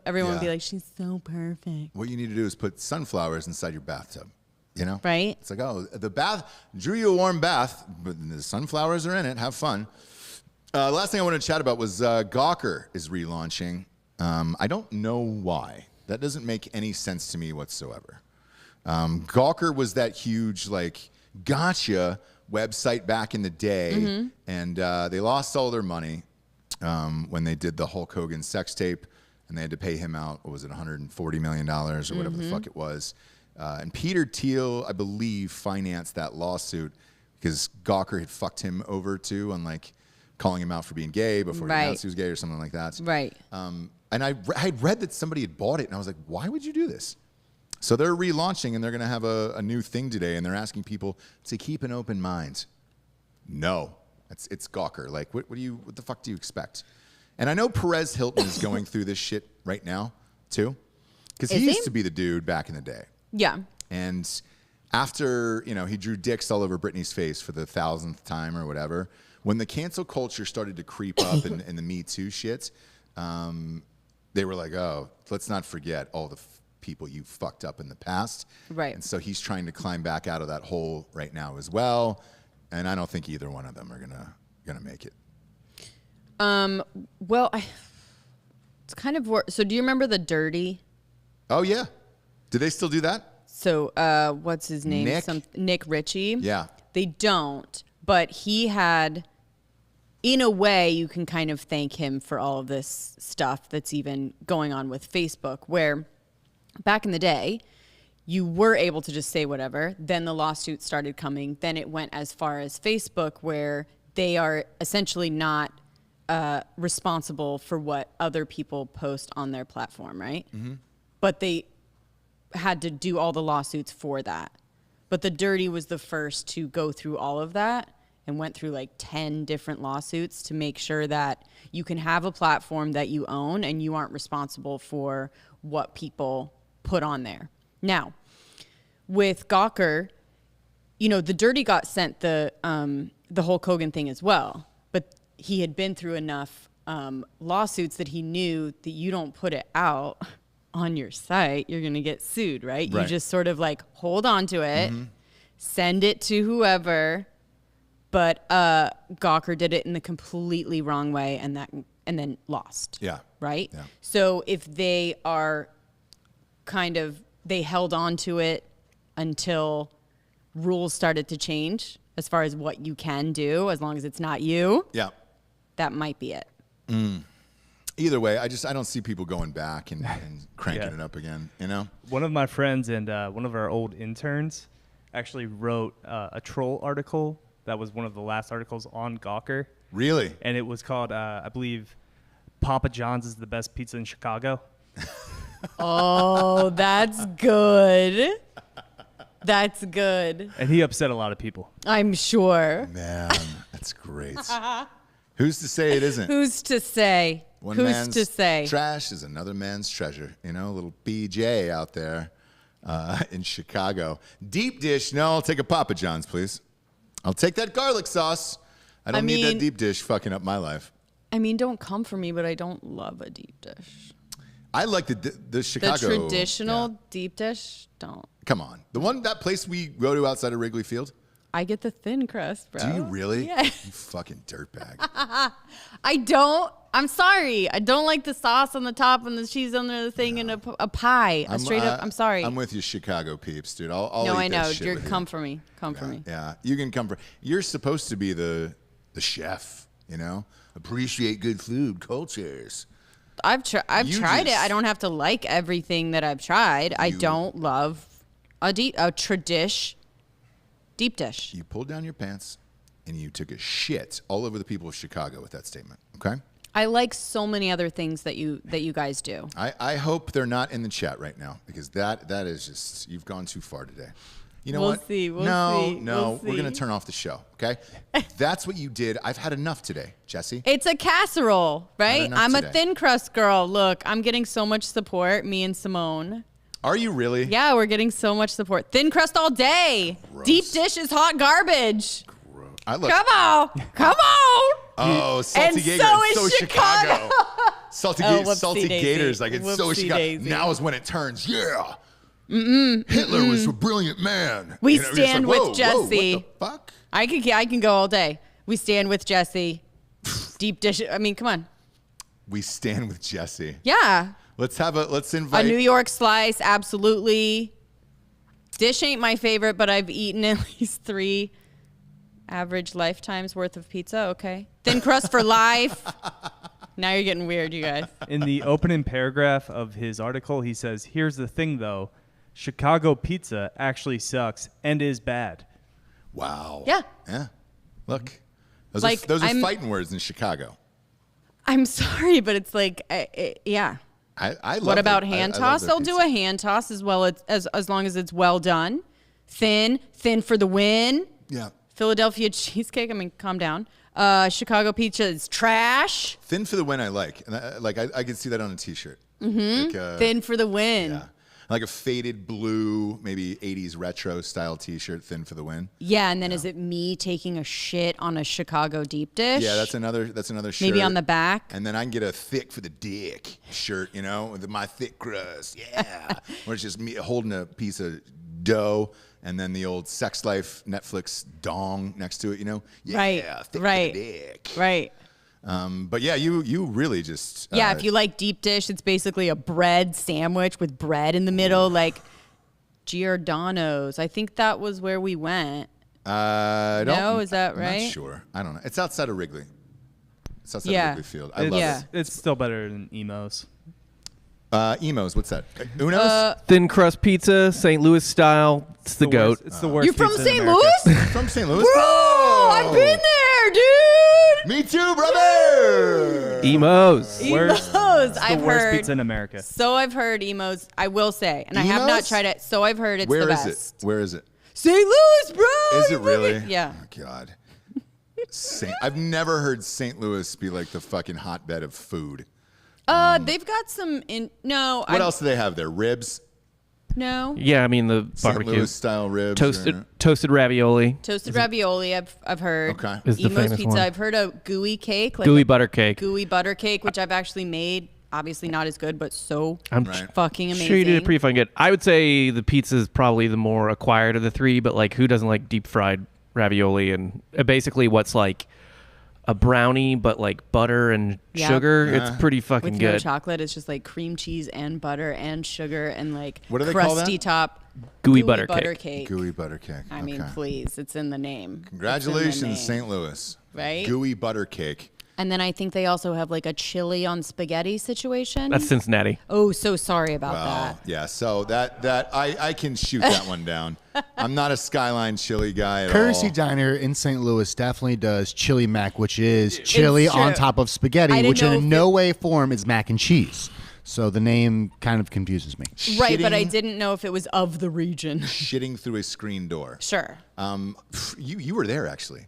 [SPEAKER 2] everyone would be
[SPEAKER 1] Yeah.
[SPEAKER 2] like, she's so perfect.
[SPEAKER 1] What you need to do is put sunflowers inside your bathtub.
[SPEAKER 2] Right?
[SPEAKER 1] It's like, oh, the bath drew you a warm bath, but the sunflowers are in it. Have fun. Last thing I wanted to chat about was Gawker is relaunching. I don't know why. That doesn't make any sense to me whatsoever. Gawker was that huge gotcha website back in the day, and they lost all their money when they did the Hulk Hogan sex tape, and they had to pay him out, what was it, $140 million or whatever the fuck it was. And Peter Thiel, I believe, financed that lawsuit because Gawker had fucked him over too on calling him out for being gay before he announced he was gay or something like that.
[SPEAKER 2] Right.
[SPEAKER 1] And I had read that somebody had bought it, and I was like, why would you do this? So they're relaunching, and they're going to have a new thing today, and they're asking people to keep an open mind. No, it's Gawker. What the fuck do you expect? And I know Perez Hilton is going through this shit right now too, because he used to be the dude back in the day.
[SPEAKER 2] Yeah.
[SPEAKER 1] And after he drew dicks all over Britney's face for the 1,000th time or whatever, when the cancel culture started to creep up in the Me Too shit, they were like, oh, let's not forget all the people you fucked up in the past.
[SPEAKER 2] Right.
[SPEAKER 1] And so he's trying to climb back out of that hole right now as well. And I don't think either one of them are going to gonna make it.
[SPEAKER 2] Well, it's kind of so. Do you remember the Dirty?
[SPEAKER 1] Oh yeah, do they still do that?
[SPEAKER 2] So what's his name? Nick Ritchie.
[SPEAKER 1] Yeah,
[SPEAKER 2] they don't. But he had, in a way, you can kind of thank him for all of this stuff that's even going on with Facebook. Where back in the day, you were able to just say whatever. Then the lawsuits started coming. Then it went as far as Facebook, where they are essentially not responsible for what other people post on their platform, right? Mm-hmm. But they had to do all the lawsuits for that. But the Dirty was the first to go through all of that and went through like 10 different lawsuits to make sure that you can have a platform that you own and you aren't responsible for what people put on there. Now, with Gawker, you know, the Dirty got sent the Hulk Hogan thing as well, but he had been through enough lawsuits that he knew that you don't put it out on your site, you're going to get sued, right? You just sort of like hold on to it, send it to whoever, but Gawker did it in the completely wrong way and then lost.
[SPEAKER 1] Yeah.
[SPEAKER 2] Right?
[SPEAKER 1] Yeah.
[SPEAKER 2] So if they are they held on to it until rules started to change as far as what you can do, as long as it's not you.
[SPEAKER 1] Yeah.
[SPEAKER 2] That might be it.
[SPEAKER 1] Either way, I don't see people going back and cranking it up again, you know?
[SPEAKER 4] One of my friends and one of our old interns actually wrote a troll article that was one of the last articles on Gawker.
[SPEAKER 1] Really?
[SPEAKER 4] And it was called, I believe, Papa John's is the best pizza in Chicago.
[SPEAKER 2] Oh, that's good. That's good.
[SPEAKER 4] And he upset a lot of people.
[SPEAKER 2] I'm sure.
[SPEAKER 1] Man, that's great. Who's to say it isn't?
[SPEAKER 2] Who's to say?
[SPEAKER 1] One
[SPEAKER 2] Who's
[SPEAKER 1] man's
[SPEAKER 2] to say?
[SPEAKER 1] trash is another man's treasure. You know, a little BJ out there in Chicago. Deep dish. No, I'll take a Papa John's, please. I'll take that garlic sauce. I don't need that deep dish fucking up my life.
[SPEAKER 2] I mean, don't come for me, but I don't love a deep dish.
[SPEAKER 1] I like the Chicago.
[SPEAKER 2] The traditional deep dish, don't.
[SPEAKER 1] Come on. That place we go to outside of Wrigley Field?
[SPEAKER 2] I get the thin crust, bro.
[SPEAKER 1] Do you really?
[SPEAKER 2] Yeah.
[SPEAKER 1] You fucking dirtbag.
[SPEAKER 2] I don't. I'm sorry. I don't like the sauce on the top and the cheese on the thing and a pie. I'm sorry.
[SPEAKER 1] I'm with you, Chicago peeps, dude. I'll
[SPEAKER 2] no,
[SPEAKER 1] eat
[SPEAKER 2] I know.
[SPEAKER 1] that shit with
[SPEAKER 2] Come
[SPEAKER 1] you.
[SPEAKER 2] for me. Come for me.
[SPEAKER 1] Yeah, you can come for. You're supposed to be the chef, you know? Appreciate good food, cultures.
[SPEAKER 2] I've tried it. I don't have to like everything that I've tried. I don't love a tradish deep dish.
[SPEAKER 1] You pulled down your pants and you took a shit all over the people of Chicago with that statement. Okay.
[SPEAKER 2] I like so many other things that you guys do.
[SPEAKER 1] I hope they're not in the chat right now because that is just, you've gone too far today. You know
[SPEAKER 2] We'll
[SPEAKER 1] what?
[SPEAKER 2] see. We'll see.
[SPEAKER 1] No,
[SPEAKER 2] We'll
[SPEAKER 1] we're gonna
[SPEAKER 2] see.
[SPEAKER 1] turn off the show. Okay. That's what you did. I've had enough today, Jesse.
[SPEAKER 2] It's a casserole, right?
[SPEAKER 1] enough
[SPEAKER 2] I'm
[SPEAKER 1] today.
[SPEAKER 2] a thin crust girl. Look, I'm getting so much support, me and Simone.
[SPEAKER 1] Are you really?
[SPEAKER 2] Yeah, we're getting so much support. Thin crust all day.
[SPEAKER 1] Gross.
[SPEAKER 2] Deep dish is hot garbage.
[SPEAKER 1] Gross. I look.
[SPEAKER 2] Come on. Come on.
[SPEAKER 1] Oh, salty
[SPEAKER 2] And
[SPEAKER 1] gators.
[SPEAKER 2] so is Chicago.
[SPEAKER 1] Salty,
[SPEAKER 2] whoopsie
[SPEAKER 1] salty
[SPEAKER 2] daisy.
[SPEAKER 1] gators. Like it's so
[SPEAKER 2] Whoopsie
[SPEAKER 1] Chicago.
[SPEAKER 2] daisy.
[SPEAKER 1] Now is when it turns. Yeah. Hitler was a brilliant man.
[SPEAKER 2] We
[SPEAKER 1] you're just
[SPEAKER 2] stand
[SPEAKER 1] like,
[SPEAKER 2] with
[SPEAKER 1] whoa,
[SPEAKER 2] Jesse.
[SPEAKER 1] What the fuck?
[SPEAKER 2] I can go all day. We stand with Jesse. Deep dish. I mean, come on.
[SPEAKER 1] We stand with Jesse.
[SPEAKER 2] Yeah.
[SPEAKER 1] Let's
[SPEAKER 2] A
[SPEAKER 1] invite.
[SPEAKER 2] New York slice, absolutely. Dish ain't my favorite, but I've eaten at least 3 average lifetimes worth of pizza. Okay. Thin crust for life. Now you're getting weird, you guys.
[SPEAKER 4] In the opening paragraph of his article, he says, "Here's the thing, though. Chicago pizza actually sucks and is bad."
[SPEAKER 1] Wow.
[SPEAKER 2] Yeah.
[SPEAKER 1] Yeah. Look, those
[SPEAKER 2] Like,
[SPEAKER 1] are
[SPEAKER 2] I'm-
[SPEAKER 1] fighting words in Chicago.
[SPEAKER 2] I'm sorry, but it's like, yeah.
[SPEAKER 1] I love
[SPEAKER 2] What about
[SPEAKER 1] their-
[SPEAKER 2] hand
[SPEAKER 1] I love
[SPEAKER 2] toss?
[SPEAKER 1] their
[SPEAKER 2] They'll do
[SPEAKER 1] pizza.
[SPEAKER 2] a hand toss as well as long as it's well done. Thin for the win.
[SPEAKER 1] Yeah.
[SPEAKER 2] Philadelphia cheesecake. I mean, calm down. Chicago pizza is trash.
[SPEAKER 1] Thin for the win. I like. And I could see that on a T-shirt. Mm-hmm. Like,
[SPEAKER 2] Thin for the win.
[SPEAKER 1] Yeah. Like a faded blue, maybe 80s retro style T-shirt, thin for the win.
[SPEAKER 2] Yeah, and then is it me taking a shit on a Chicago deep dish?
[SPEAKER 1] Yeah, that's another shirt.
[SPEAKER 2] Maybe on the back.
[SPEAKER 1] And then I can get a thick for the dick shirt, you know, with my thick crust. Yeah. Or it's just me holding a piece of dough, and then the old Sex Life Netflix dong next to it, you know?
[SPEAKER 2] Right,
[SPEAKER 1] Yeah, thick
[SPEAKER 2] right,
[SPEAKER 1] dick.
[SPEAKER 2] right.
[SPEAKER 1] But yeah, you really just
[SPEAKER 2] Yeah, if you like deep dish, it's basically a bread sandwich with bread in the middle, like Giordano's. I think that was where we went. Is that right?
[SPEAKER 1] I'm not sure. I don't know. It's outside of Wrigley. It's outside
[SPEAKER 2] Yeah.
[SPEAKER 1] of Wrigley Field. I love it.
[SPEAKER 4] It's still better than Emo's.
[SPEAKER 1] Emos, what's that? Uno's?
[SPEAKER 3] Thin crust pizza, St. Louis style. It's the goat.
[SPEAKER 4] It's the worst.
[SPEAKER 2] You're from
[SPEAKER 4] pizza in
[SPEAKER 2] St.
[SPEAKER 4] America.
[SPEAKER 2] Louis?
[SPEAKER 1] From St. Louis?
[SPEAKER 2] Bro, I've been there, dude.
[SPEAKER 1] Me too, brother.
[SPEAKER 3] Emos.
[SPEAKER 2] Emos,
[SPEAKER 4] The
[SPEAKER 2] I've
[SPEAKER 4] worst
[SPEAKER 2] heard.
[SPEAKER 4] pizza in America.
[SPEAKER 2] So I've heard Emos. I will say, and I have not
[SPEAKER 1] Emos?
[SPEAKER 2] tried it. So I've heard it's
[SPEAKER 1] Where
[SPEAKER 2] the
[SPEAKER 1] is
[SPEAKER 2] best.
[SPEAKER 1] it? Where is it?
[SPEAKER 2] St. Louis, bro.
[SPEAKER 1] Is
[SPEAKER 2] you
[SPEAKER 1] it really?
[SPEAKER 2] fucking- Yeah.
[SPEAKER 1] Oh, God. I've never heard St. Louis be like the fucking hotbed of food.
[SPEAKER 2] They've got some in. No.
[SPEAKER 1] What else do they have there? Ribs?
[SPEAKER 2] No.
[SPEAKER 3] Yeah, I mean the
[SPEAKER 1] St.
[SPEAKER 3] barbecue.
[SPEAKER 1] Louis style ribs?
[SPEAKER 3] Toasted ravioli.
[SPEAKER 2] Toasted ravioli, I've heard.
[SPEAKER 1] Okay.
[SPEAKER 3] Is the
[SPEAKER 2] Emo's
[SPEAKER 3] famous
[SPEAKER 2] pizza,
[SPEAKER 3] one.
[SPEAKER 2] I've heard a gooey cake. Like
[SPEAKER 3] Gooey
[SPEAKER 2] a
[SPEAKER 3] butter cake.
[SPEAKER 2] Gooey butter cake, which I've actually made. Obviously not as good, but so
[SPEAKER 3] I'm
[SPEAKER 1] Right.
[SPEAKER 2] fucking amazing.
[SPEAKER 3] sure you did it pretty fucking good. I would say the pizza is probably the more acquired of the three, but like who doesn't like deep fried ravioli and basically what's like a brownie but like butter and
[SPEAKER 2] Yeah.
[SPEAKER 3] sugar.
[SPEAKER 1] Yeah.
[SPEAKER 3] It's pretty fucking
[SPEAKER 2] With
[SPEAKER 3] good.
[SPEAKER 2] no chocolate, it's just like cream cheese and butter and sugar and like
[SPEAKER 1] What do they call
[SPEAKER 2] crusty
[SPEAKER 1] that?
[SPEAKER 2] top
[SPEAKER 3] Gooey butter
[SPEAKER 2] cake.
[SPEAKER 1] Gooey butter cake.
[SPEAKER 2] I mean,
[SPEAKER 1] Okay.
[SPEAKER 2] please, it's in the name.
[SPEAKER 1] Congratulations,
[SPEAKER 2] It's in the name.
[SPEAKER 1] St. Louis.
[SPEAKER 2] Right?
[SPEAKER 1] Gooey butter cake.
[SPEAKER 2] And then I think they also have like a chili on spaghetti situation.
[SPEAKER 3] That's Cincinnati.
[SPEAKER 2] Oh, so sorry about
[SPEAKER 1] Well,
[SPEAKER 2] that.
[SPEAKER 1] yeah, so that I can shoot that one down. I'm not a Skyline chili guy at
[SPEAKER 5] Courtesy
[SPEAKER 1] all.
[SPEAKER 5] Diner in St. Louis definitely does chili mac, which is chili
[SPEAKER 2] It's
[SPEAKER 5] on
[SPEAKER 2] true.
[SPEAKER 5] top of
[SPEAKER 2] I
[SPEAKER 5] spaghetti,
[SPEAKER 2] didn't
[SPEAKER 5] which
[SPEAKER 2] know
[SPEAKER 5] in
[SPEAKER 2] if
[SPEAKER 5] no way form is mac and cheese. So the name kind of confuses me.
[SPEAKER 2] Right, but I
[SPEAKER 1] Shitting-
[SPEAKER 2] didn't know if it was of the region.
[SPEAKER 1] Shitting through a screen door.
[SPEAKER 2] Sure.
[SPEAKER 1] You were there actually.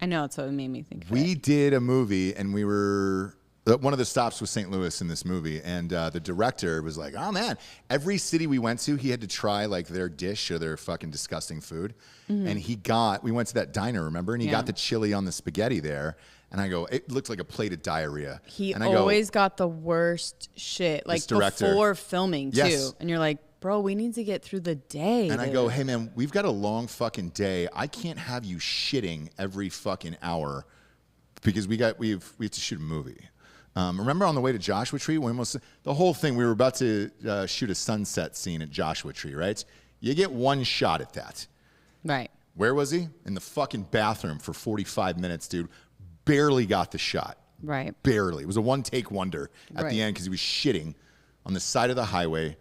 [SPEAKER 2] I know, it's what made me think of
[SPEAKER 1] We
[SPEAKER 2] it.
[SPEAKER 1] did a movie, and we were one of the stops was St. Louis in this movie, and the director was like, "Oh man, every city we went to, he had to try like their dish or their fucking disgusting food." And we went to that diner, remember? And he
[SPEAKER 2] Mm-hmm. Yeah.
[SPEAKER 1] got the chili on the spaghetti there, and I go, it looked like a plate of diarrhea.
[SPEAKER 2] He
[SPEAKER 1] and I go,
[SPEAKER 2] always got the worst shit, like
[SPEAKER 1] director.
[SPEAKER 2] before filming too.
[SPEAKER 1] Yes.
[SPEAKER 2] And you're like, bro, we need to get through the day.
[SPEAKER 1] And I
[SPEAKER 2] dude."
[SPEAKER 1] go, hey man, we've got a long fucking day. I can't have you shitting every fucking hour because we have to shoot a movie. Remember on the way to Joshua Tree, the whole thing, we were about to shoot a sunset scene at Joshua Tree, right? You get one shot at that.
[SPEAKER 2] Right.
[SPEAKER 1] Where was he? In the fucking bathroom for 45 minutes, dude. Barely got the shot.
[SPEAKER 2] Right.
[SPEAKER 1] Barely. It was a one-take wonder at
[SPEAKER 2] Right.
[SPEAKER 1] the end because he was shitting on the side of the highway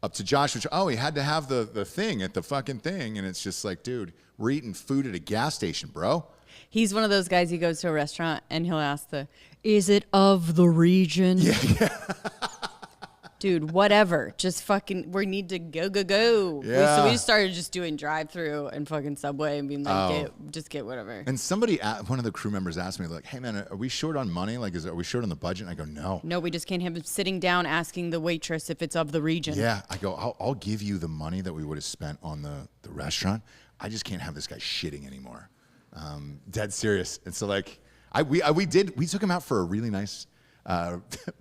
[SPEAKER 1] up to Joshua. Oh, he had to have the thing at the fucking thing. And it's just like, dude, we're eating food at a gas station, bro.
[SPEAKER 2] He's one of those guys, he goes to a restaurant and he'll ask is it of the region? Yeah. Dude, whatever. Just fucking, we need to go.
[SPEAKER 1] Yeah.
[SPEAKER 2] So we started just doing drive-through and fucking Subway and being like, just get whatever.
[SPEAKER 1] And one of the crew members asked me, like, hey, man, are we short on money? Like, are we short on the budget? And I go, no.
[SPEAKER 2] No, we just can't have him sitting down asking the waitress if it's of the region.
[SPEAKER 1] Yeah. I go, I'll give you the money that we would have spent on the restaurant. I just can't have this guy shitting anymore. Dead serious. And so, like, we took him out for a really nice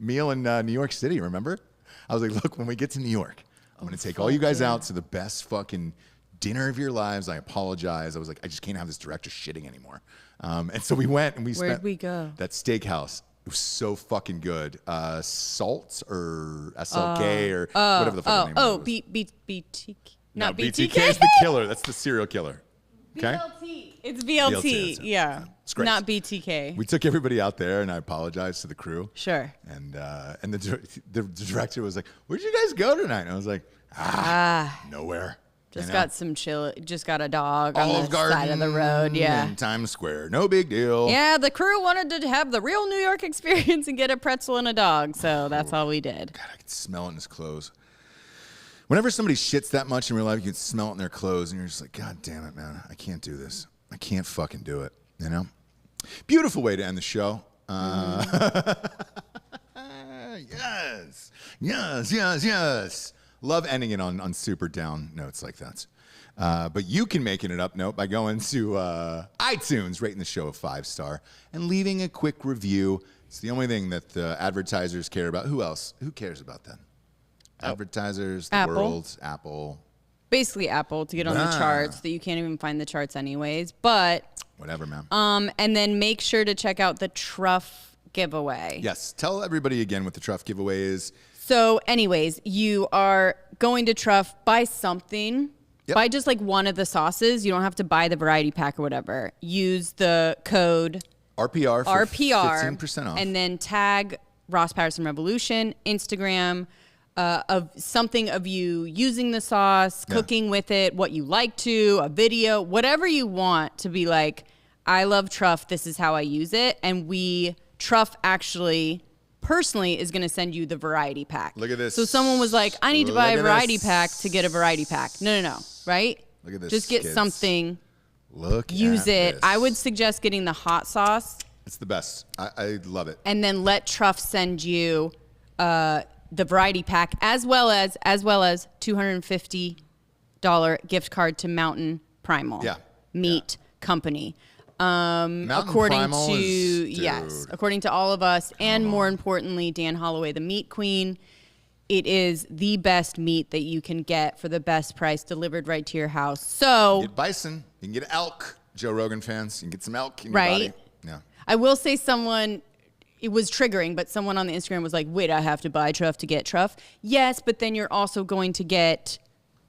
[SPEAKER 1] meal in New York City, remember? I was like, look, when we get to New York, I'm going to take all you guys out to the best fucking dinner of your lives. I apologize. I was like, I just can't have this director shitting anymore. And so we went and
[SPEAKER 2] Where'd we go?
[SPEAKER 1] That steakhouse. It was so fucking good. Salt or SLK or whatever the fuck the name of it was.
[SPEAKER 2] BTK.
[SPEAKER 1] No,
[SPEAKER 2] Not
[SPEAKER 1] BTK
[SPEAKER 2] BTK.
[SPEAKER 1] is the killer. That's the serial killer. Okay?
[SPEAKER 2] BLT. It's BLT.
[SPEAKER 1] BLT,
[SPEAKER 2] Yeah.
[SPEAKER 1] It's great.
[SPEAKER 2] Not BTK.
[SPEAKER 1] We took everybody out there, and I apologized to the crew.
[SPEAKER 2] Sure.
[SPEAKER 1] And the director was like, "Where'd you guys go tonight?" And I was like, nowhere.
[SPEAKER 2] Just
[SPEAKER 1] You know?
[SPEAKER 2] got some chill. Just got a dog on
[SPEAKER 1] Olive
[SPEAKER 2] the
[SPEAKER 1] Garden
[SPEAKER 2] side of the road. Yeah.
[SPEAKER 1] in Times Square. No big deal.
[SPEAKER 2] Yeah, the crew wanted to have the real New York experience and get a pretzel and a dog, so that's all we did.
[SPEAKER 1] God, I could smell it in his clothes. Whenever somebody shits that much in real life, you can smell it in their clothes, and you're just like, God damn it, man. I can't do this. I can't fucking do it, you know? Beautiful way to end the show. Yes. Love ending it on super down notes like that. But you can make it an up note by going to iTunes, rating the show a 5-star, and leaving a quick review. It's the only thing that the advertisers care about. Who else? Who cares about that? Advertisers, the
[SPEAKER 2] Apple.
[SPEAKER 1] world, Apple.
[SPEAKER 2] basically Apple to get on the charts that you can't even find the charts anyways. But
[SPEAKER 1] whatever, man.
[SPEAKER 2] And then make sure to check out the Truff giveaway.
[SPEAKER 1] Yes. Tell everybody again what the Truff giveaway is.
[SPEAKER 2] So anyways, you are going to Truff, buy something.
[SPEAKER 1] Yep.
[SPEAKER 2] Buy just like one of the sauces. You don't have to buy the variety pack or whatever. Use the code
[SPEAKER 1] RPR for 15% off.
[SPEAKER 2] And then tag Ross Patterson Revolution, Instagram, of something of you using the sauce, cooking with it, what you like to, a video, whatever you want to be like, I love Truff, this is how I use it. And Truff actually personally is going to send you the variety pack.
[SPEAKER 1] Look at this.
[SPEAKER 2] So someone was like, I need to buy a variety pack to get a variety pack. No. Right?
[SPEAKER 1] Look at this.
[SPEAKER 2] Just get
[SPEAKER 1] kids.
[SPEAKER 2] something.
[SPEAKER 1] Use
[SPEAKER 2] it.
[SPEAKER 1] This.
[SPEAKER 2] I would suggest getting the hot sauce.
[SPEAKER 1] It's the best. I love it.
[SPEAKER 2] And then let Truff send you the variety pack as well as $250 gift card to Mountain Primal Meat Company. According to all of us, and more importantly, Dan Holloway, the Meat Queen. It is the best meat that you can get for the best price, delivered right to your house. So
[SPEAKER 1] you get bison, you can get elk. Joe Rogan fans, you can get some elk in your body. Yeah.
[SPEAKER 2] I will say it was triggering, but someone on the Instagram was like, wait, I have to buy Truff to get Truff. Yes, but then you're also going to get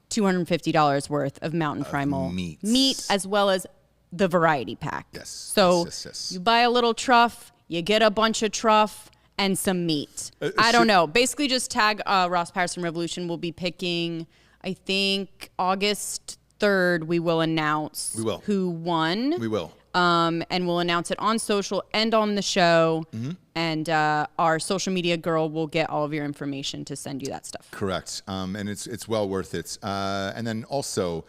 [SPEAKER 2] $250 worth of Mountain Primal meat as well as the variety pack.
[SPEAKER 1] Yes.
[SPEAKER 2] So you buy a little Truff, you get a bunch of Truff, and some meat. I don't know. Basically, just tag Ross Patterson Revolution. We'll be picking, I think, August 3rd, we will announce who won.
[SPEAKER 1] We will.
[SPEAKER 2] And we'll announce it on social and on the show. Mm-hmm. And our social media girl will get all of your information to send you that stuff.
[SPEAKER 1] Correct. And it's well worth it. And then also,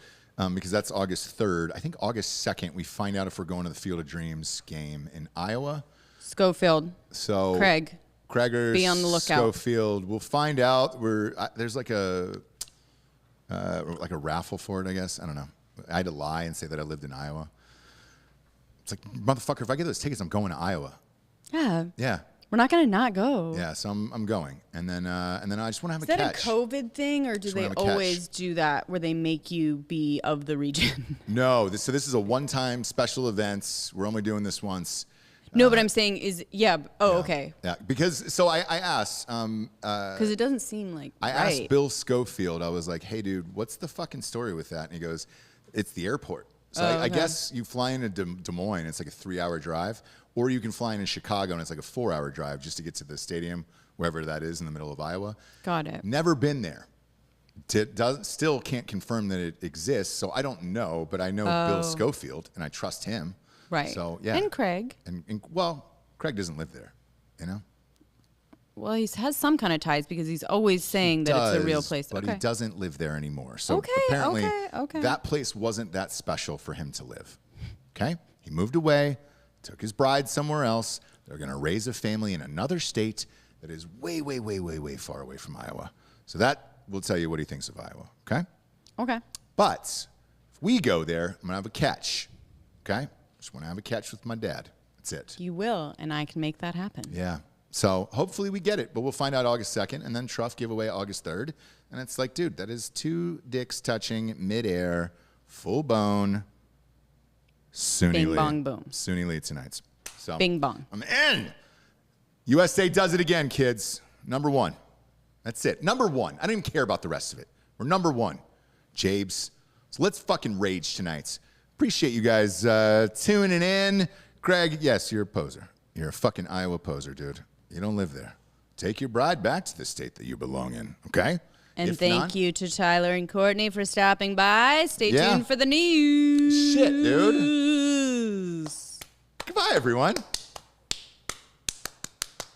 [SPEAKER 1] because that's August 3rd, I think August 2nd, we find out if we're going to the Field of Dreams game in Iowa.
[SPEAKER 2] Schofield.
[SPEAKER 1] So
[SPEAKER 2] Craigers, be on the lookout.
[SPEAKER 1] Schofield. We'll find out. There's like a raffle for it, I guess. I don't know. I had to lie and say that I lived in Iowa. It's like, motherfucker, if I get those tickets, I'm going to Iowa.
[SPEAKER 2] Yeah.
[SPEAKER 1] Yeah.
[SPEAKER 2] We're not gonna not go.
[SPEAKER 1] Yeah, so I'm going, and then I just want to have
[SPEAKER 2] a
[SPEAKER 1] catch.
[SPEAKER 2] Is that a COVID thing, or do they always do that where they make you be of the region?
[SPEAKER 1] No, this is a one-time special event. We're only doing this once.
[SPEAKER 2] No, but I'm saying okay.
[SPEAKER 1] Yeah, because I asked
[SPEAKER 2] because it doesn't seem like
[SPEAKER 1] I asked Bill Schofield. I was like, hey, dude, what's the fucking story with that? And he goes, it's the airport. So I guess you fly into Des Moines, it's like a 3-hour drive, or you can fly into Chicago and it's like a 4-hour drive just to get to the stadium, wherever that is in the middle of Iowa.
[SPEAKER 2] Got it.
[SPEAKER 1] Never been there. Still can't confirm that it exists, so I don't know, but I know Bill Schofield and I trust him.
[SPEAKER 2] Right.
[SPEAKER 1] So yeah.
[SPEAKER 2] And Craig.
[SPEAKER 1] And Craig doesn't live there, you know?
[SPEAKER 2] Well, he has some kind of ties because he's always saying that it's a real place.
[SPEAKER 1] But he doesn't live there anymore. So apparently that place wasn't that special for him to live. Okay? He moved away, took his bride somewhere else. They're going to raise a family in another state that is way, way, way, way, way far away from Iowa. So that will tell you what he thinks of Iowa. Okay?
[SPEAKER 2] Okay.
[SPEAKER 1] But if we go there, I'm going to have a catch. Okay? Just want to have a catch with my dad. That's it.
[SPEAKER 2] You will, and I can make that happen.
[SPEAKER 1] Yeah. So hopefully we get it, but we'll find out August 2nd, and then Truff giveaway August 3rd. And it's like, dude, that is 2 dicks touching midair, full bone. Suni
[SPEAKER 2] Bing,
[SPEAKER 1] Lee.
[SPEAKER 2] bong, boom.
[SPEAKER 1] Suni Lee tonight. So
[SPEAKER 2] Bing, bong.
[SPEAKER 1] I'm in. USA does it again, kids. Number 1. That's it. Number 1. I don't even care about the rest of it. We're number 1. Jabes. So let's fucking rage tonight. Appreciate you guys tuning in. Greg, yes, you're a poser. You're a fucking Iowa poser, dude. You don't live there. Take your bride back to the state that you belong in, okay?
[SPEAKER 2] And thank you to Tyler and Courtney for stopping by. Stay tuned for the news.
[SPEAKER 1] Shit, dude. Goodbye, everyone.